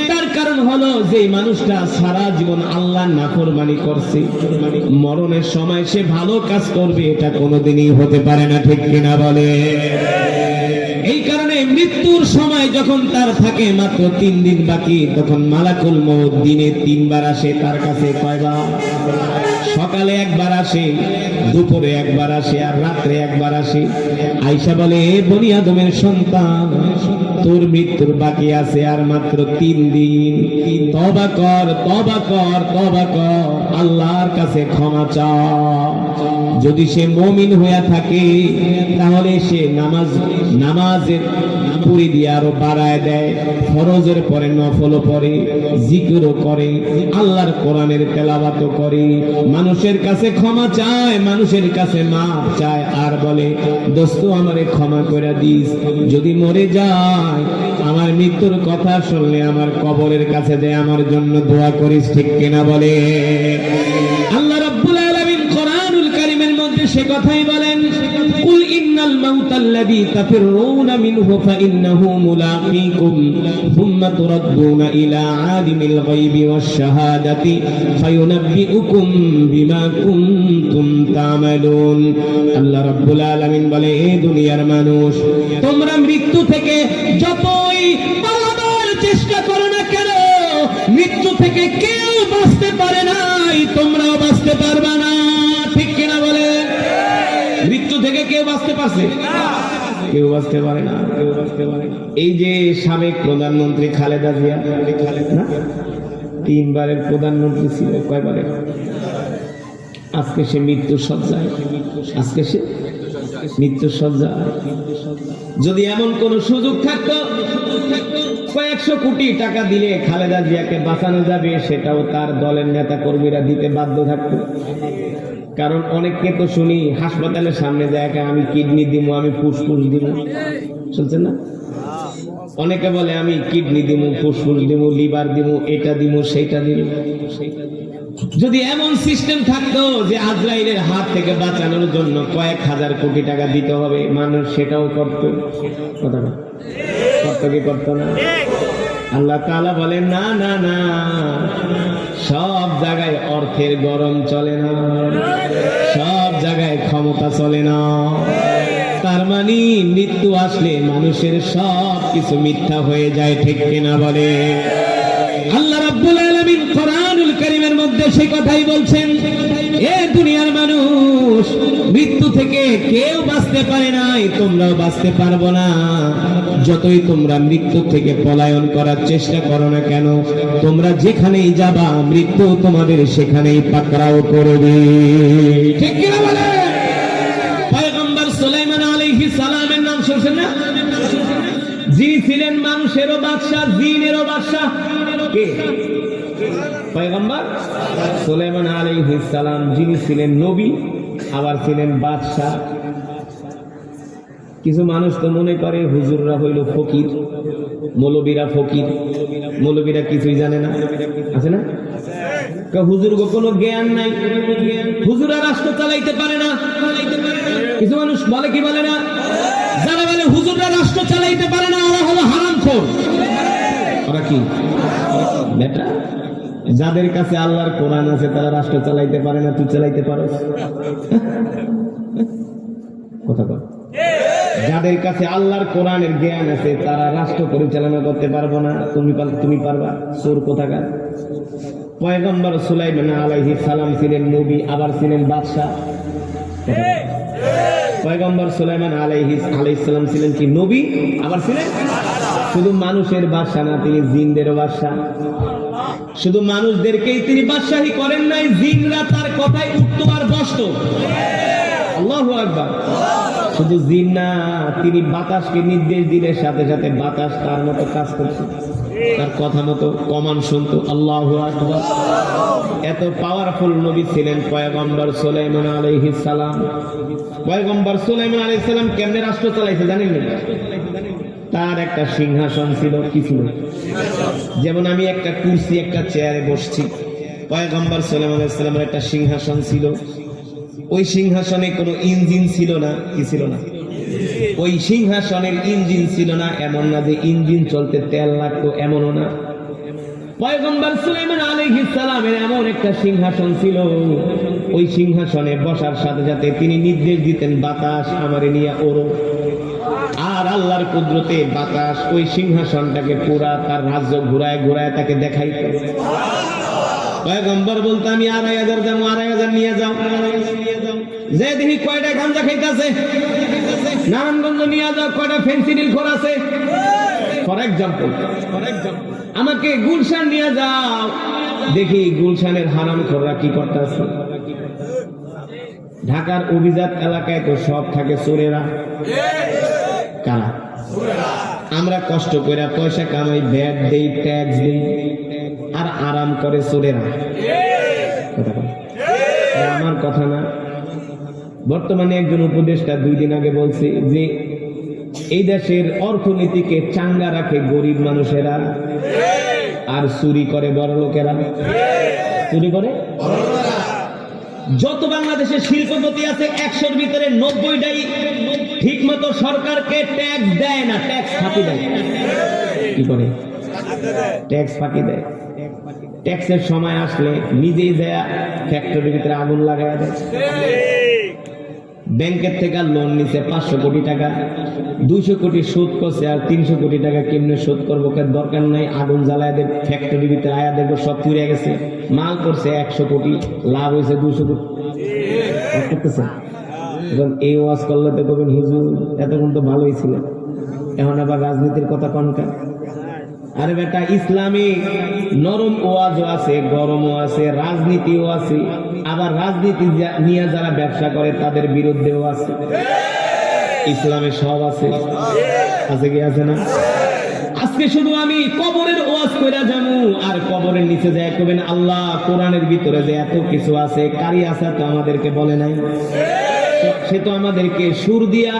তার কারণ হলো যে মানুষটা সারা জীবন আল্লাহর নাফরমানি করছে, মরণের সময় সে ভালো কাজ করবে এটা কোনোদিনই হতে পারে না, ঠিক কিনা বলে? এই কারণে মৃত্যুর সময় যখন তার থাকে মাত্র 3 দিন বাকি, তখন মালাকুল মউত দিনে 3 বার আসে তার কাছে। কয়বার? সকালে একবার আসে, দুপুরে একবার আসে, আর রাত্রে একবার আসে। আয়েশা বলে বনি আদমের সন্তান, তোর মৃত্যুর বাকি আছে আর মাত্র 3 দিন, তওবা কর, তওবা কর, তওবা কর, আল্লাহর কাছে ক্ষমা চা। যদি সে মুমিন হয়ে থাকে তাহলে সে নামাজের পুরি দিয়ে আরো বাড়ায় দেয়, ফরজের পরে নফলও পড়ে, জিকিরও করে, আল্লাহর কোরআনের তেলাওয়াতও করে, মানুষের কাছে ক্ষমা চায়, মানুষের কাছে মাফ চায়, আর বলে দোস্ত আমারে ক্ষমা করে দিস। যদি মরে যায় আমার মৃত্যুর কথা শুনলে আমার কবরের কাছে দেয় আমার জন্য দোয়া করিস, ঠিক কিনা বলে? আল্লাহ রাব্বুল আলামিন কোরআনুল কারীমের মধ্যে সে কথাই বলেন, কুল ইন্নাল মাউতাল্লাযী তাফিররুনা মিনহু ফাইন্নাহু মুলাকীকুম সুম্মা তুরাদ্দুনা ইলা আলিমিল গায়বি ওয়াশ শাহাদাতি ফায়ুনাব্বিউকুম বিমা কুনতুম তা'মালুন। আল্লাহ রাব্বুল আলামিন বলে, এই দুনিয়ার মানুষ, তোমরা মৃত্যু থেকে যতই পালাবার চেষ্টা করো না কেন, মৃত্যু থেকে কেউ বাঁচতে পারে নাই, তোমরাও বাঁচতে পারবে না, ঠিক কিনা বলে? মৃত্যু থেকে কেউ বাঁচতে পারছে? কেউ বাঁচতে পারে না, কেউ বাঁচতে পারে না। এই যে সাবেক প্রধানমন্ত্রী খালেদা জিয়া, না 3 বারের প্রধানমন্ত্রী ছিল, কয়বারে? আজকে সে মৃত্যুর শয্যায়, আজকে সে মৃত্যুর শয্যায়। যদি এমন কোন সুযোগ থাকতো কয়েকশো কোটি টাকা দিলে খালেদা জিয়াকে বাঁচানো যাবে, সেটাও তার দলের নেতা কর্মীরা দিতে বাধ্য থাকতো। কারণ অনেককে তো শুনি হাসপাতালের সামনে যায় আমি কিডনি দিব, আমি ফুসফুস দিব, শুনছেন না? অনেকে বলে আমি কিডনি দিব, ফুসফুস দিব, লিভার দিব, এটা দিব, সেইটা দিব। যদি এমন সিস্টেম থাকতো যে আজরাইলের হাত থেকে বাঁচানোর জন্য কয়েক হাজার কোটি টাকা দিতে হবে, মানুষ সেটাও করতো। কথা করতো কি করতো না? আল্লাহ তাআলা বলেন না না না, সব জায়গায় অর্থের গরম চলে না, সব জায়গায় ক্ষমতা চলে না। তার মানে মৃত্যু আসলে মানুষের সব কিছু মিথ্যা হয়ে যায়, ঠিক কিনা বলে? আল্লাহ রাব্বুল আলামিন কোরআনুল কারীমের মধ্যে সেই কথাই বলছেন, এ দুনিয়ার মানুষ, মৃত্যু থেকে কেউ বাঁচতে পারে নাই, তোমরাও বাঁচতে পারবো না। যতই তোমরা মৃত্যু থেকে পলায়ন করার চেষ্টা করো না কেন, তোমরা যেখানেই যাবা মৃত্যু তোমাদের সেখানেই পাকড়াও করবে, ঠিক কিনা বলে? পয়গম্বর সুলাইমান আলাইহিস সালামের নাম শুনছেন না? যিনি ছিলেন মানুষেরও বাদশা, জিনেরও বাদশা। কে? পয়গম্বর সুলাইমান আলাইহিস সালাম, যিনি ছিলেন নবী আবার ছিলেন বাদশা। কিছু মানুষ তো মনে করে হুজুররা হইল ফকির, মৌলবীরা ফকির, মৌলবীরা কিছুই জানে না, আছে না? হুজুর কোনো জ্ঞান নাই, হুজুরা রাষ্ট্র চালাইতে পারে না। কিছু মানুষ বলে কি বলে না, যারা বলে হুজুররা রাষ্ট্র চালাইতে পারে না ওরা হলো হারামখোর। ওরা কি বেটা? যাদের কাছে আল্লাহর কোরআন আছে তারা রাষ্ট্র চালাইতে পারে না, তুই চালাইতে পারো? কথা বল। যাদের কাছে আল্লাহর কোরআনের জ্ঞান আছে তারা রাষ্ট্র পরিচালনা করতে পারবো না, তুমি পারবা? সুর কোথাকার। পয়গম্বর সুলাইমান আলাইহিস সালাম ছিলেন নবী, আবার ছিলেন বাদশা। পয়গম্বর সুলাইমান আলাইহিস সালাম ছিলেন কি নবী, আবার ছিলেন শুধু মানুষের বাদশা না, তিনি জিনদেরও বাদশা। শুধু মানুষদেরকেই তিনি বাদশাহী করেন নাই, জিনরা তার কথায় উঠতো আর বসতো। আল্লাহু আকবার। শুধু জিন না, তিনি বাতাসকে নির্দেশ দিলে সাথে সাথে বাতাস তার মতো কাজ করত, তার কথা মতো কমান শুনতো। আল্লাহু আকবার। এত পাওয়ারফুল নবী ছিলেন পয়গম্বর সুলাইমান আলাইহিস সালাম। পয়গম্বর সুলাইমান আলাইহিস সালাম কেমনে রাষ্ট্র চালাইছে জানেন? তার একটা সিংহাসন ছিল, কি ছিল? যেমন আমি একটা কুরসি, একটা চেয়ারে বসছি, পয়গম্বর সুলাইমান আলাইহিস সালামের একটা সিংহাসন ছিল। ওই সিংহাসনে কোনো ইঞ্জিন ছিল না, কি ছিল না? ওই সিংহাসনের ইঞ্জিন ছিল না। এমন না যে ইঞ্জিন চলতে তেল লাগতো, এমনও না। পয়গম্বর সুলাইমান আলাইহিস সালামের এমন একটা সিংহাসন ছিল, ওই সিংহাসনে বসার সাথে সাথে তিনি নির্দেশ দিতেন, বাতাস আমারে নিয়ে ওড়ো। আর আল্লাহর কুদরতে বাতাস ওই সিংহাসনটাকে পুরা তার রাজ্য ঘুরায় ঘুরায় তাকে দেখাইত। পয়গম্বর বলতো, আমি ২,৫০০ যাবো, ২,৫০০ নিয়ে যাও। যে দেখি কয়টা গাঁজা খাইতেছে, নারায়ণগঞ্জ নিয়ে যাও, কয়টা ফেন্সিডিল খোর আছে। ফর এক্সাম্পল, আমাকে গুলশান নিয়ে যাও, দেখি গুলশানের হারাম খোররা কি করতেছে। ঢাকার অভিজাত এলাকায় তো সব থাকে চোরেরা। কারা? আমরা কষ্ট করে পয়সা কামাই, ভ্যাট দেই, ট্যাক্স দেই, আর আরাম করে চোরেরা। আমার কথা না। বর্তমানে একজন উপদেষ্টা 2 দিন আগে বলছে যে এই দেশের অর্থনীতিকে চাঙ্গা রাখে গরিব মানুষেরা, আর চুরি করে বড় লোকেরা। চুরি করে যত বাংলাদেশের শিল্পপতি আছে 100-র ভিতরে 90টাই ঠিক মতো সরকারকে ট্যাক্স দেয় না, ট্যাক্স ফাঁকি দেয়। কি করে? ট্যাক্স ফাঁকি দেয়। ট্যাক্সের সময় আসলে নিজেই যায় ফ্যাক্টরির ভিতরে আগুন লাগায় দেয়। ব্যাংকের থেকে লোন নিছে 500 কোটি টাকা, 200 কোটি সুদ করছে, আর 300 কোটি টাকা কেমনে শোধ করবো? দরকার নাই, আগুন জ্বালায় দেব, ফ্যাক্টরির ভিতরে আয়া দেখবো সব পুড়ে গেছে। মাল করছে 100 কোটি, লাভ হয়েছে 200 কোটি। এখন এই ওয়াজ করলে তো কবেন হুজুর এতক্ষণ তো ভালোই ছিল, এখন আবার রাজনীতির কথা কনকা। আরে বেটা, ইসলামী নরম ওয়াজও আছে, গরমও আছে, রাজনীতিও আছে, আবার রাজনীতি নিয়ে যারা ব্যবসা করে তাদের বিরুদ্ধেও আছে। ইসলামে সব আছে, আছে কি আছে না? আজকে শুধু আমি কবরের ওয়াজ কইরা যামু, আর কবরের নিচে যায় কবেন আল্লাহ কোরআনের ভিতরে যে এত কিছু আছে, কারি আছে তো আমাদেরকে বলে নাই। সে তো আমাদেরকে সুর দিয়া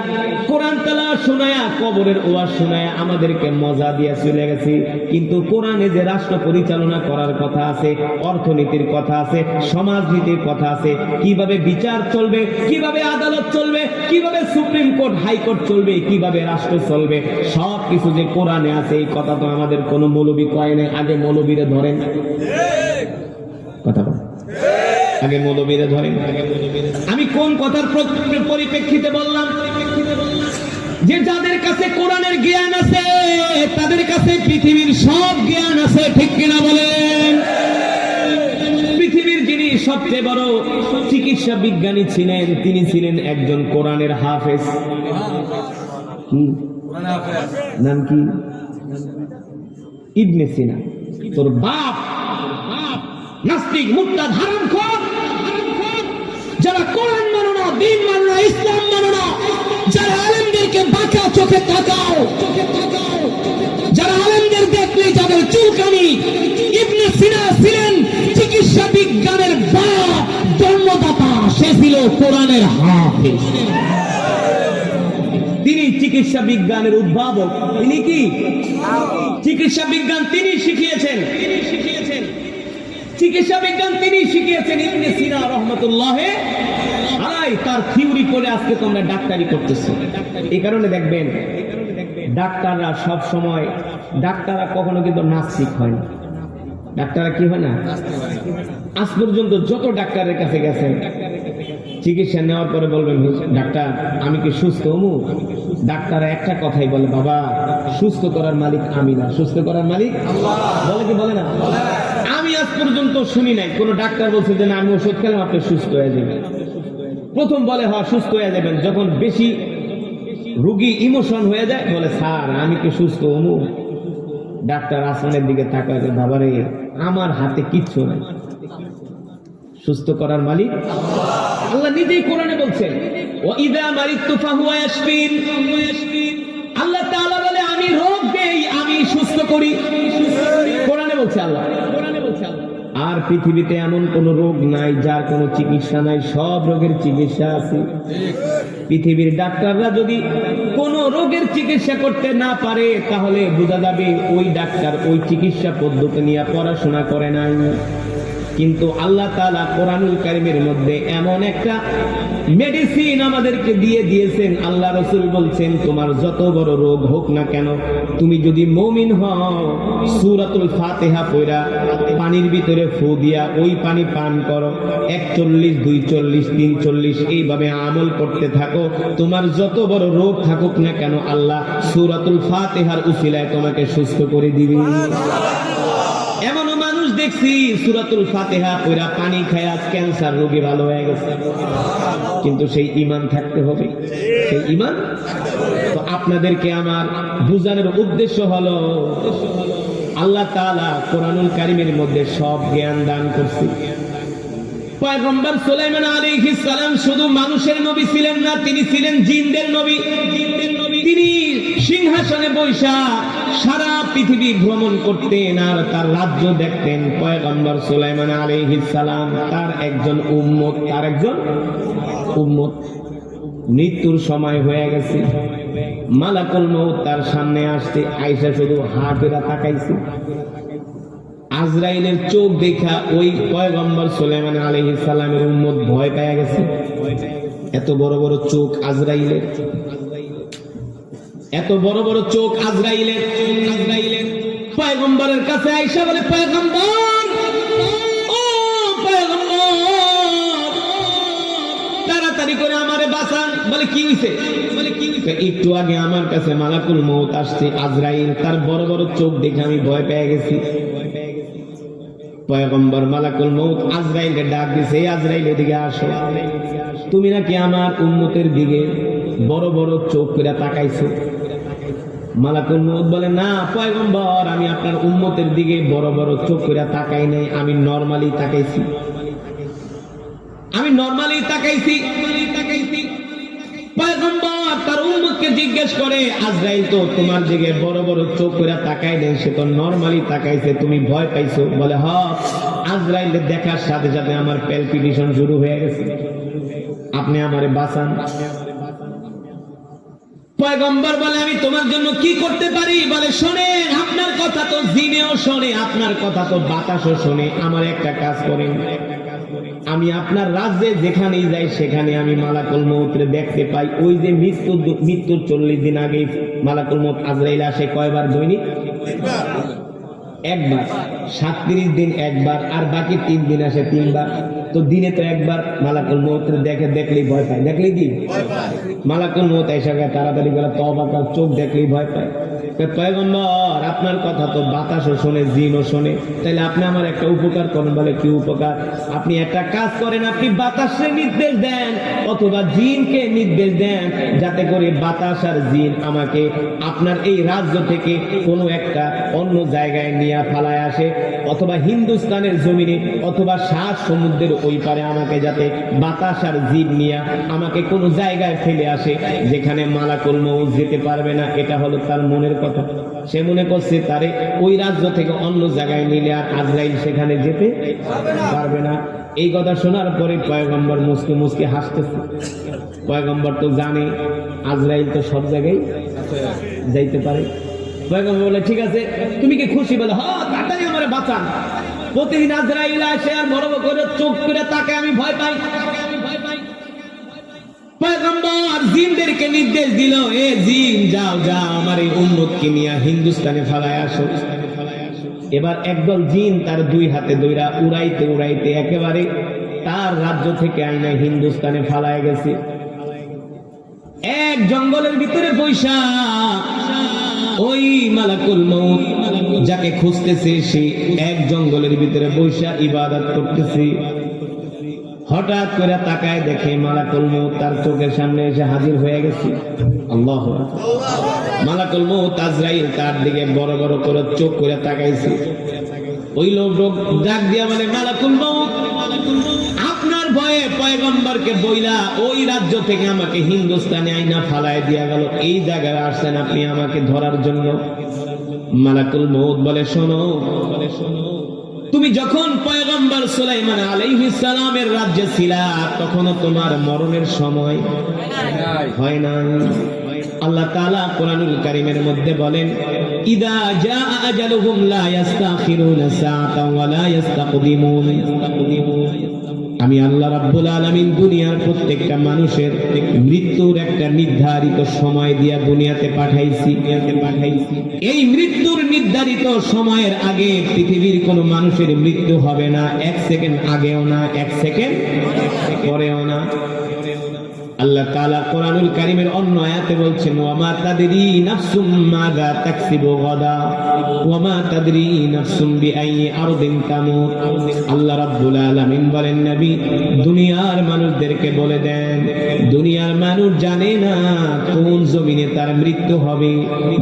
কোরআন তেলাওয়াত শোনায়া, কবরের ওয়াজ শোনায়া আমাদেরকে মজা দিয়া চলে গেছে। কিন্তু কোরআনে যে রাষ্ট্র পরিচালনা করার কথা আছে, অর্থনীতির কথা আছে, সমাজনীতির কথা আছে, কিভাবে বিচার চলবে, কিভাবে আদালত চলবে, কিভাবে সুপ্রিম কোর্ট, হাইকোর্ট চলবে, কিভাবে রাষ্ট্র চলবে, সব কিছু যে কোরআনে আছে, এই কথা তো আমাদের কোনো মৌলবী কয় নাই। আগে মৌলবীরে ধরেন, কথা বল, আগে মৌলবীরে ধরেন। আমি কোন কথার পরিপ্রেক্ষিতে বললাম? যে যাদের কাছে কোরআনের জ্ঞান আছে তাদের কাছে পৃথিবীর সব জ্ঞান আছে, ঠিক কিনা বলেন? পৃথিবীর যিনি সবচেয়ে বড় চিকিৎসা বিজ্ঞানী ছিলেন, তিনি ছিলেন একজন কোরআনের হাফেজ। নাম কি? ইবনে সিনা। তোর বাপ নাস্তিক, মুরতাদ, হারামখোর, যারা কোরআন মানো না, দ্বীন মানো না, ইসলাম মানো না, যারা আলেমদেরকে বাঁকা চোখে তাকাও, যারা আলেমদের দেখলে যাদের চুলকানি। ইবনে সিনা ছিলেন চিকিৎসা বিজ্ঞানের বাপ, জন্মদাতা, সে ছিল কোরআনের হাফেজ। তিনি চিকিৎসা বিজ্ঞানের উদ্ভাবক। তিনি কি চিকিৎসা বিজ্ঞান তিনি শিখিয়েছেন, চিকিৎসা বিজ্ঞান তিনি শিখিয়েছেন। ইবনে সিনা রহমতুল্লাহ আলাইহি তার থিওরি করে আজকে তোমরা ডাক্তারি করতেছো। এই কারণে দেখবেন ডাক্তাররা সব সময়, ডাক্তাররা কখনো কিন্তু নাস্তিক হয় না। ডাক্তাররা কি হয় না? আজ পর্যন্ত যত ডাক্তারের কাছে গেছেন চিকিৎসা নেওয়ার পরে বলবেন, ডাক্তার আমি কি সুস্থ হমু? ডাক্তার একটা কথাই বলে, বাবা সুস্থ করার মালিক আমি না, সুস্থ করার মালিক বলে কি বলে না? আমি আজ পর্যন্ত শুনি নাই কোন ডাক্তার বলছে যে না আমি ওষুধ খেলাম আপনি সুস্থ হয়ে যাবেন। প্রথম বলে হ্যাঁ সুস্থ হয়ে যাবেন, যখন বেশি রোগী ইমোশন হয়ে যায় বলে স্যার আমি কি সুস্থ হমু? ডাক্তার আসমানের দিকে তাকায়, বাবারে আমার হাতে কিচ্ছু নাই, সুস্থ করার মালিক আল্লাহ নিজেই কোরআনে বলছেন, ওয়াইদা মারিতু ফাহুয়া ইয়াশফিন। আল্লাহ তাআলা বলে আমি রোগ দেই, আমি সুস্থ করি, কোরআনে বলছে আল্লাহ। আর পৃথিবীতে এমন কোন রোগ নাই যার কোনো চিকিৎসা নাই, সব রোগের চিকিৎসা আছে। পৃথিবীর ডাক্তাররা যদি কোন রোগের চিকিৎসা করতে না পারে তাহলে বোঝা যাবে ওই ডাক্তার ওই চিকিৎসা পদ্ধতি নিয়ে পড়াশোনা করে নাই। কিন্তু আল্লাহ তাআলা কোরআনুল কারীমের মধ্যে এমন একটা মেডিসিন আমাদেরকে দিয়ে দিয়েছেন। আল্লাহ রাসূল বলছেন তোমার যত বড় রোগ হোক না কেন, তুমি যদি মুমিন হও সূরাতুল ফাতিহা পড়া পানির ভিতরে ফু দিয়া ওই পানি পান করো, 41, 42, 43 এইভাবে আমল করতে থাকো, তোমার যত বড় রোগ থাকুক না কেন আল্লাহ সূরাতুল ফাতিহার উসিলায় তোমাকে সুস্থ করে দিবেন। এমনও মানুষ দেখছি সূরাতুল ফাতিহা পড়া পানি খায়া ক্যান্সার রোগী ভালো হয়ে গেছে, কিন্তু সেই ঈমান থাকতে হবে, সেই ঈমান। তো আপনাদেরকে আমার বুঝানোর উদ্দেশ্য হলো আল্লাহ তাআলা কোরআনুল কারীমের মধ্যে সব জ্ঞান দান করছে। পয়গম্বর সুলাইমান আলাইহিস সালাম শুধু মানুষের নবী ছিলেন না, তিনি ছিলেন জিনদের নবী। তিনি সিংহাসনে বৈশা সারা পৃথিবী ভ্রমণ করতেন আর তার রাজ্য দেখতেন। পয়গম্বর সুলাইমান আলাইহিস সালাম তার একজন উম্মত, মৃত্যুর সময় হয়ে গেছে, মালাকুল মউত তার সামনে আসতে আয়েশা শুধু হা করে তাকাইছে। আজরাইলের চোখ দেখা ওই পয়গম্বর সুলাইমান আলাইহিস সালামের উম্মত ভয় পেয়ে গেছে। এত বড় বড় চোখ আজরাইলের, এত বড় বড় চোখ আজরাইলের। পয়গম্বরের কাছে আয়েশা বলে, পয়গম্বর, ও পয়গম্বর, তাড়াতাড়ি করে আমারে বাঁচান। বলে কি হইছে? একটু আগে আমার কাছে মালাকুল মউত আসছে আজরাইল, তার বড় বড় চোখ দেখে আমি ভয় পেয়ে গেছি। পয়গম্বর মালাকুল মউত আজরাইলকে ডাক দিছে, আজরাইল এদিকে আসো, তুমি নাকি আমার উম্মতের দিকে বড় বড় চোখ করে তাকাইছো। মালাকুল মউত বলে, না পয়গম্বর, আমি আপনার উম্মতের দিকে বড় বড় চোখ করে তাকাই নাই, আমি নরমালি তাকাইছি। পয়গম্বর তার উম্মতকে জিজ্ঞেস করে, আজরাইল তো তোমার দিকে বড় বড় চোখ করে তাকাই নাই, সে তো নরমালি তাকাইছে, তুমি ভয় পাইছো? বলে হ্যাঁ, আজরাইল দেখার সাথে সাথে আমার প্যালপিটেশন শুরু হয়ে গেছে, আপনি আমারে বাঁচান। পয়গম্বর বলে, আমি তোমার জন্য কি করতে পারি? বলে, শোনেন, আপনার কথা তো জিনেও শোনে, আপনার কথা তো বাতাসও শোনে, আমার একটা কাজ করেন, আমি আপনার রাজ্যে যেখানেই যাই সেখানে আমি মালাকুল মউতরে দেখতে পাই। ওই যে মৃত্যুর 40 দিন আগে মালাকুল মউত আজরাইল আসে কয়বার? দৈনিক একবার, 37 দিন একবার, আর বাকি 3 দিন আসে 3 বার। তো দিনে তো একবার মালাকুল মউতরে দেখলেই ভয় পায়, দেখলেই কি মালাকুল মউত এসে তাড়াতাড়ি করে তওবা কর, চোখ দেখলেই ভয় পায়। পয়গম্বর আপনার কথা তো বাতাসও শোনে, জিনও শোনে, তাহলে আপনি আমার একটা উপকার করেন। বলে, কি উপকার? আপনি একটা কাজ করেন, আপনি বাতাসে নির্দেশ দেন অথবা জিনকে নির্দেশ দেন, যাতে করে বাতাস আর জিন আমাকে আপনার এই রাজ্য থেকে কোনো একটা অন্য জায়গায় নিয়ে ফালায় আসে, অথবা হিন্দুস্তানের জমিনে অথবা 7 সমুদ্রের ওই পারে আমাকে যাতে বাতাস আর জিন নিয়ে আমাকে কোনো জায়গায় ফেলে আসে যেখানে মালাকুল মউত যেতে পারবে না। এটা হলো তার মনের কথা। সে মনে করছে তারে ওই রাজ্য থেকে অন্য জায়গায় নিলে আর আজরাইল সেখানে যেতে পারবে না। এই কথা শোনার পরে পয়গম্বর মুসকে মুসকে হাসতেছে। পয়গম্বর তো জানে আজরাইল তো সব জায়গায় যাইতে পারে। পয়গম্বর বলে, ঠিক আছে, তুমি কি খুশি? বলে, হ্যাঁ, তাড়াতাড়ি আমারে বাঁচান। প্রতিদিন আজরাইল আসে আর বড় বড় করে চোখ করে তাকে আমি ভয় পাই। পয়গম্বর জিনদেরকে নির্দেশ দিল, এ জিন যাও যাও আমার এই উম্মতকে নিয়ে হিন্দুস্তানে ফালায় আসো। এবার একদল জিন তার 2 হাতে দইরা উড়াইতে উড়াইতে একেবারে তার রাজ্য থেকে আইনা হিন্দুস্তানে ফালায় গেছে। এক জঙ্গলের ভিতরে পয়সা ওই মালাকুল মউত যাকে খুঁজতেছে সে এক জঙ্গলের ভিতরে বৈশা ইবাদত করতেছে। হঠাৎ করে তাকায় দেখে মালাকুল মউত তার চোখের সামনে এসে হাজির হয়ে গেছে। আল্লাহু আকবার। মালাকুল মউত আজরাইল তার দিকে বড় বড় করে চোখ করে তাকাইছে। ওই লোক ডাক দিয়া বলে, মালাকুল মউত, আপনার ভয়ে পয়গম্বরকে বইলা ওই রাজ্য থেকে আমাকে হিন্দুস্তানে আইনা ফালায় দিয়া গেল, এই জায়গায় আসছেন আপনি আমাকে ধরার জন্য। মালাকুল মউত বলে, শোনো, তুমি যখন পয়গম্বর সুলাইমান আলাইহিস সালামের রাজ্যে ছিলা তখনও তোমার মরণের সময় হয় নাই। আল্লাহ তাআলা কোরআনুল কারীমের মধ্যে বলেন, ইদা জাআ আজালুহুম লা ইস্তাখিরুনা সাআতান ওয়া লা ইস্তাকদিমুন। আমি আল্লাহ রাব্বুল আলামিন দুনিয়ার প্রত্যেকটা মানুষের মৃত্যুর একটা নির্ধারিত সময় দিয়া দুনিয়াতে পাঠাইছি। এই মৃত্যুর নির্ধারিত সময়ের আগে পৃথিবীর কোনো মানুষের মৃত্যু হবে না, এক সেকেন্ড আগেও না, এক সেকেন্ড পরেও না। আল্লাহ তাআলা কোরআনুল কারীমের অন্য আয়াতে বলছেন, ওয়ামা তাদরি নাফসুম মাযা তাকসিবু গাদা ওয়ামা তাদরি নাফসুম বিআইয়ি আরদিন তামুত। আল্লাহ রাব্বুল আলামিন বলেন, নবী দুনিয়ার মানুষদেরকে বলে দেন, দুনিয়ার মানুষ জানে না কোন জমিনে তার মৃত্যু হবে,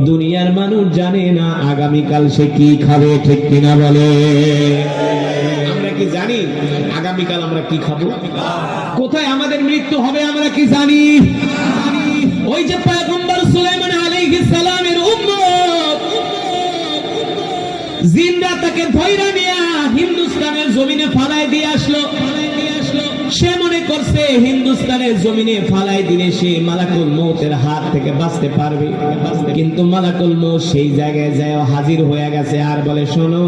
দুনিয়ার মানুষ জানে না আগামীকাল সে কি খাবে, ঠিক কিনা বলে? আমরা কি জানি আগামীকাল আমরা কি খাবো, কোথায় আমাদের মৃত্যু হবে আমরা কি জানি? ওই যে পয়গম্বর সুলাইমান আলাইহিস সালামের উম্মত জিন্দা তাকে ধইরা নিয়া হিন্দুস্তানের জমিনে ফালায় দিয়ে আসলো। সে মনে করছে হিন্দুস্তানের জমিনে ফালাই দিলে সে মালাকুল মউতের হাত থেকে বাঁচতে পারবে, কিন্তু মালাকুল মউত সেই জায়গায় যায় হাজির হয়ে গেছে আর বলে, শোনো,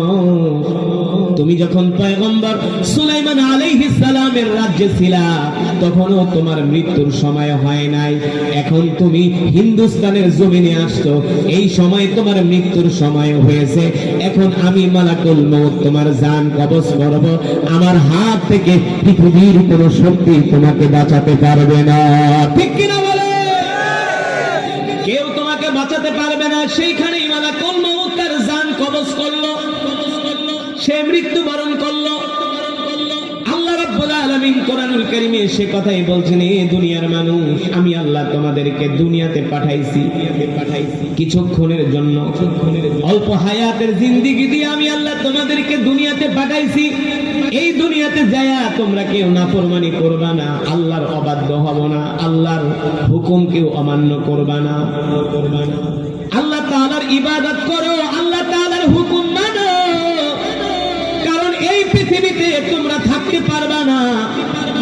তুমি যখন পয়গম্বর সুলাইমান আলাইহিস সালামের রাজ্যে ছিলা তখনও তোমার মৃত্যুর সময় হয় নাই, এখন তুমি হিন্দুস্তানের জমিনে আসছো, এই সময় তোমার মৃত্যুর সময় হয়েছে, এখন আমি মালাকুল মউত তোমার জান কবজ করব, আমার হাত থেকে পৃথিবীর কোনো শক্তি তোমাকে বাঁচাতে পারবে না, ঠিক কিনা বলে? কেউ তোমাকে বাঁচাতে পারবে না। সেইখানেই মালাকুল মউত তার জান কবজ করলো, সে মৃত্যুবরণ করলো। আল্লাহ রাব্বুল আলামিন কোরআনুল কারীমে সে কথাই বলছেন, এ দুনিয়ার মানুষ, আমি আল্লাহ তোমাদেরকে দুনিয়াতে পাঠাইছি কিছুক্ষণের জন্য, অল্প হায়াতের জিন্দেগি দিয়ে আমি আল্লাহ তোমাদেরকে দুনিয়াতে পাঠাইছি। এই দুনিয়াতে যায়া তোমরা কেউ নাফরমানি করবা না, আল্লাহর অবাধ্য হব না, আল্লাহর হুকুম কেউ অমান্য করবা না, আল্লাহ তাআলার ইবাদত করো, আল্লাহ তাআলার হুকুম মানো, কারণ এই পৃথিবীতে তোমরা থাকতে পারবা না।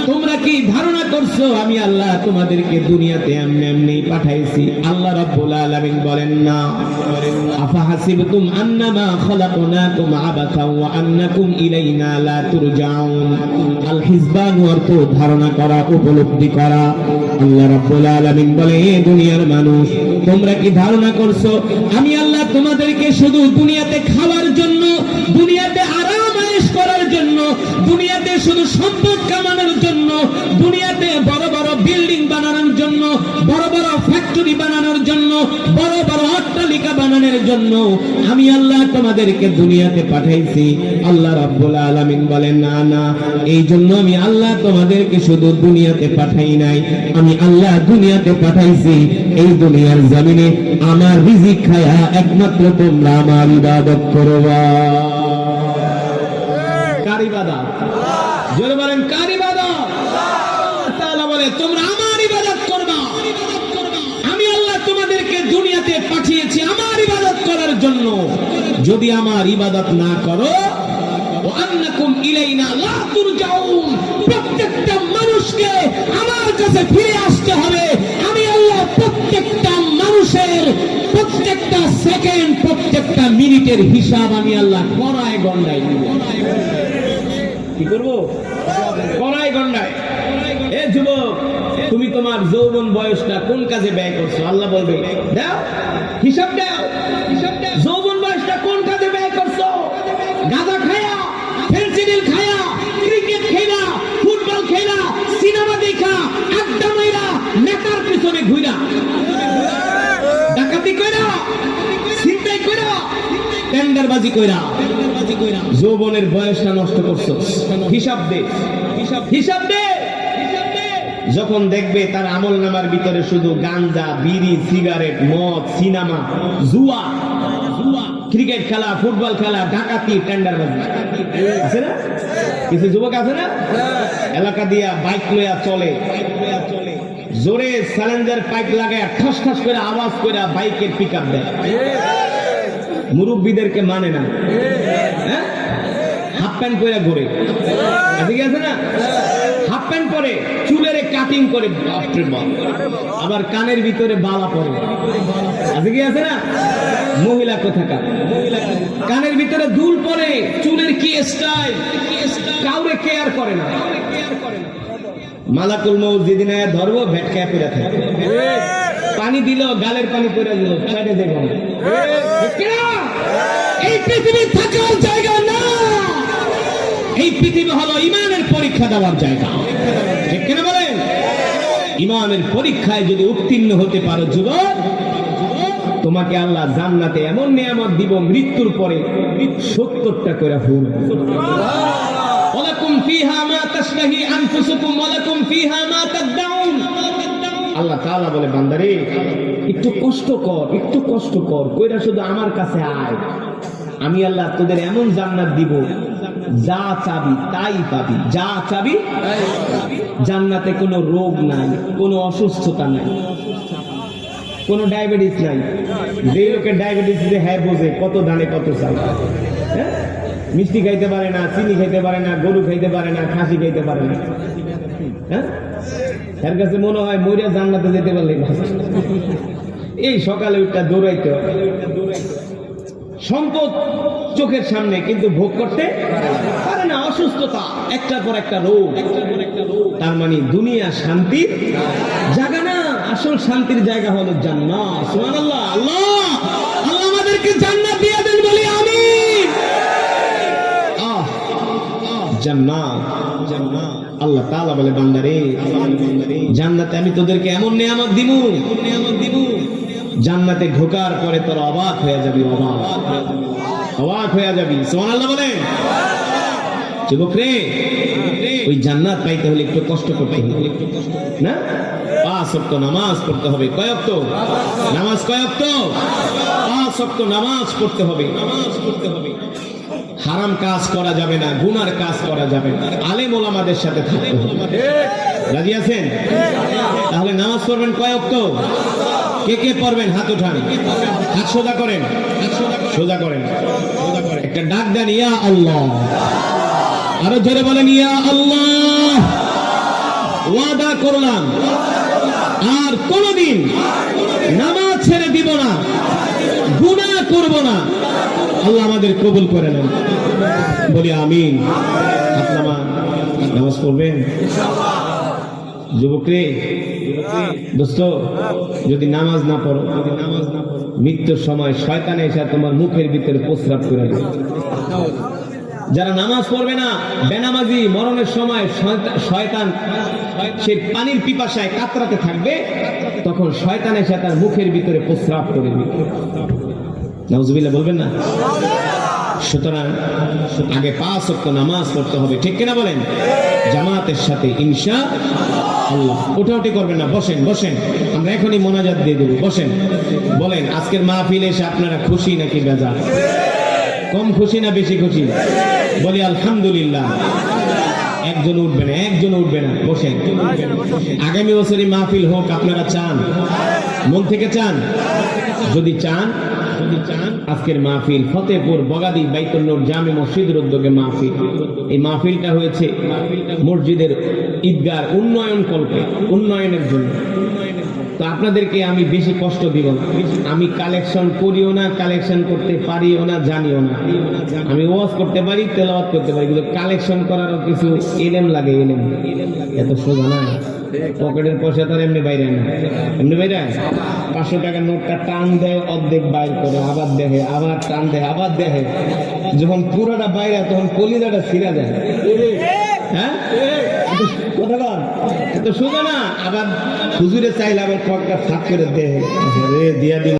তোমরা কি ধারণা করছো আমি আল্লাহ তোমাদেরকে দুনিয়াতে এমনি এমনি পাঠাইছি? আল্লাহ রাব্বুল আলামিন বলেন না, আফা হাসিবতুম আন্নামা খলাকনাকুম আবাসা ওয়া আন্নাকুম ইলাইনা লা তুরজাউন। আল হিসবান অর্থ ধারণা করা, উপলব্ধি করা। আল্লাহ রাব্বুল আলামিন বলে, এ দুনিয়ার মানুষ, তোমরা কি ধারণা করছো আমি আল্লাহ তোমাদেরকে শুধু দুনিয়াতে খাওয়ার জন্য, দুনিয়াতে আরাম আয়েশ করার জন্য, দুনিয়াতে শুধু সম্পদ কামানোর জন্য, দুনিয়াতে বড় বড় বিল্ডিং বানানোর জন্য, বড় বড় ফ্যাক্টরি বানানোর জন্য, বড় বড় অট্টালিকা বানানোর জন্য আমি আল্লাহ তোমাদেরকে দুনিয়াতে পাঠাইছি? আল্লাহ রাব্বুল আলামিন বলেন, না না, এই জন্য আমি আল্লাহ তোমাদেরকে শুধু দুনিয়াতে পাঠাই নাই, আমি আল্লাহ দুনিয়াতে পাঠাইছি এই দুনিয়ার জমিনে আমার রিজিক খায়া একমাত্র তোমরা আমার ইবাদত করবা। কার ইবাদত? জোরে বলেন, কার ইবাদত? আল্লাহ তাআলা বলে, তোমরা আমার ইবাদত করবা। আমি আল্লাহ তোমাদেরকে দুনিয়াতে পাঠিয়েছি আমার ইবাদত করার জন্য। যদি আমার ইবাদত না করো, ওয়া আন্নাকুম ইলাইনা লা তুরজাউন, প্রত্যেকটা মানুষকে আমার কাছে ফিরে আসতে হবে। আমি আল্লাহ প্রত্যেকটা মানুষের প্রত্যেকটা সেকেন্ড, প্রত্যেকটা মিনিটের হিসাব আমি আল্লাহ কড়ায় গন্ডায় নিব। কি করবো? কড়াই গন্ডায়। এ যুবক, তুমি তোমার যৌবন বয়সটা কোন কাজে ব্যয় করছো? আল্লাহ বলবে, দাও হিসাব দাও, যৌবন বয়সটা কোন কাজে ব্যয় করছো? গাঁজা খায়া, ফেন্সিডিল খায়া, ক্রিকেট খেলা, ফুটবল রাইখা আড্ডা মাইরা নেতার পিছনে ঘুরা ডাকাতি কইরা ছিনতাই কইরা টেন্ডারবাজি কইরা যৌবনের বয়সটা নষ্ট করছো। হিসাব দে, হিসাব দে। যখন দেখবে তার আমল নামার ভিতরে শুধু গাঞ্জা, বিড়ি, সিগারেট, মদ, সিনেমা, জুয়া, ক্রিকেট খেলা, ফুটবল খেলা, ডাকাতি, টেন্ডারবাজি আছে না? কিছু যুবক আছে না এলাকা দিয়া বাইক লইয়া চলে, জোরে চ্যালেঞ্জার পাইপ লাগায় ঠাস ঠাস করে আওয়াজ করে বাইকের পিকআপ দেয়, মুরব্বীদেরকে মানে না, হ্যাঁ হাফ প্যান্ট পরে ঘুরে, ঠিক আছে না? হাফ প্যান্ট পরে চুলের কাটিং করে, বাপরে বাপ, আবার কানের ভিতরে বালা পরে, আছে কি আছে না? মহিলা কোথাকার, কানের ভিতরে দুল পরে, চুলের কি স্টাইল, কাউরে কেয়ার করে না। মালাকুল মউত যেদিন আয়া ধরবো ভেটকায়া পড়ে থাকে, পানি দিল গালের পানি পড়ে দিল, ছেড়ে দেব না। এই পৃথিবী থাকার জায়গা না, এই পৃথিবী হলো ইমানের পরীক্ষা দেওয়ার জায়গা, ঠিক কিনা বলেন? ইমানের পরীক্ষায় যদি উত্তীর্ণ হতে পারো যুবক, তোমাকে আল্লাহ জান্নাতে এমন নিয়ামত দিব, মৃত্যুর পরে 70টা করে ফুল। ওয়ালাকুম ফিহা মা তাশতাহি আনফুসুকুম ওয়ালাকুম ফিহা মা তাদউন। আল্লাহ তাআলা বলে, বান্দারে একটু কষ্ট কর, একটু কষ্ট কর, কইরা শুধু আমার কাছে আয়, আমি আল্লাহ তোদের এমন জান্নাত দিব, যা চাবি তাই পাবি, যা চাবি। জান্নাতে কোনো রোগ নাই, কোনো অসুস্থতা নাই, কোনো ডায়াবেটিস নাই। যে লোকের ডায়াবেটিস যে হ্যাঁ বোঝে কত দানে কত চাই, হ্যাঁ? মিষ্টি খাইতে পারে না, চিনি খাইতে পারে না, গরু খাইতে পারে না, খাসি খাইতে পারে না, হ্যাঁ? এর কাছে মনে হয় মইরা জান্নাতে যেতে পারলে এই সকালে উঠটা দৌড়াইতে সম্পদ চোখের সামনে, কিন্তু ভোগ করতে পারে না, অসুস্থতা, একটার পর একটা রোগ। তার মানে দুনিয়া শান্তির জায়গা না, আসল শান্তির জায়গা হলো জান্নাত। সুবহানাল্লাহ। আল্লাহ আল্লাহ আমাদেরকে জান্নাত দিয়ে দেন, বলি আমিন। জান্নাত, জান্নাত। আল্লাহ তাআলা বলে, বান্দারে জান্নাতে আমি তোদেরকে এমন নিয়ামত দিব, জান্নাতে ঢোকার পরে তোর অবাক হয়ে যাবি, অবাক হয়ে যাবি। সুবহানাল্লাহ বলেন। যুবক রে, ওই জান্নাত পাইতে হলে একটু কষ্ট করতে হবে না? 5 ওয়াক্ত নামাজ পড়তে হবে। কয় ওয়াক্ত নামাজ? কয় ওয়াক্ত? 5 ওয়াক্ত নামাজ পড়তে হবে। হারাম কাজ করা যাবে না, গুনার কাজ করা যাবে না, আলেম ওলামাদের সাথে থাকতে হবে। রাজি আছেন? তাহলে নামাজ পড়বেন কয় ওয়াক্ত? কে কে পড়বেন হাত উঠান, হাত সোজা করেন, সোজা করেন, একটা ডাক দেন, ইয়া আল্লাহ। আরো জোরে বলেন, ইয়া আল্লাহ। ওয়াদা করলাম আর কোনদিন নামাজ ছেড়ে দিব না, গুনাহ করব না। আল্লাহ আমাদের কবুল করে নেন, বলি আমিন। আপনারা নামাজ পড়বেন যুবক রে, দোস্ত, যদি নামাজ না পড়ো, মৃত্যুর সময় শয়তান এসে তোমার মুখের ভিতরে প্রস্রাব করে দেবে। যারা নামাজ পড়বে না, বেনামাজি, মরণের সময় শয়তান সে পানির পিপাসায় কাতরাতে থাকবে, তখন শয়তান এসে তার মুখের ভিতরে প্রস্রাব করে দিবে। নাউজুবিল্লাহ বলবেন না? সুতরাং আগে 5 ওয়াক্ত নামাজ পড়তে হবে, ঠিক কিনা বলেন? জামাতের সাথে ইনশাআল্লাহ। উঠাউঠি করবেন না, বসেন বসেন, আমরা এখনই মোনাজাত দিয়ে দেব। বসেন, বলেন আজকের মাহফিলে এসে আপনারা খুশি নাকি বেজার? কম খুশি না বেশি খুশি? বলি আলহামদুলিল্লাহ। একজন উঠবে না, একজন উঠবে না, বসেন। আগামী বছরই মাহফিল হোক, আপনারা চান? মন থেকে চান? যদি চান, আজকের মাহফিল ফতেপুর বগাদি বাইতুল নূর জামে মসজিদের উদ্যোগে মাহফিল। এই মাহফিলটা হয়েছে মসজিদের ঈদগার উন্নয়ন কল্পে, উন্নয়নের জন্য। তো আপনাদেরকে আমি বেশি কষ্ট দিব না, আমি কালেকশন করিও না, কালেকশন করতে পারিও না, জানিও না। আমি ওয়াজ করতে পারি, তেলাওয়াত করতে পারি, কিন্তু কালেকশন করারও কিছু এলেম লাগে। এলেম এত সোজা না, পকেটের পয়সা তার এমনি বাইরে না, এমনি বাইরে 500 টাকার নোটটা টান দেয়, অর্ধেক বাইর করে আবার দেখে, আবার টান দেয়, আবার দেখে, যখন পুরোটা বাইরে তখন কলিজাটা ছিঁড়া যায়। হ্যাঁ কথা বল এত সোজা না আবার হুজুরে চাইলে আবার কয়েকটা ফাঁক করে দেয় দিয়া দিব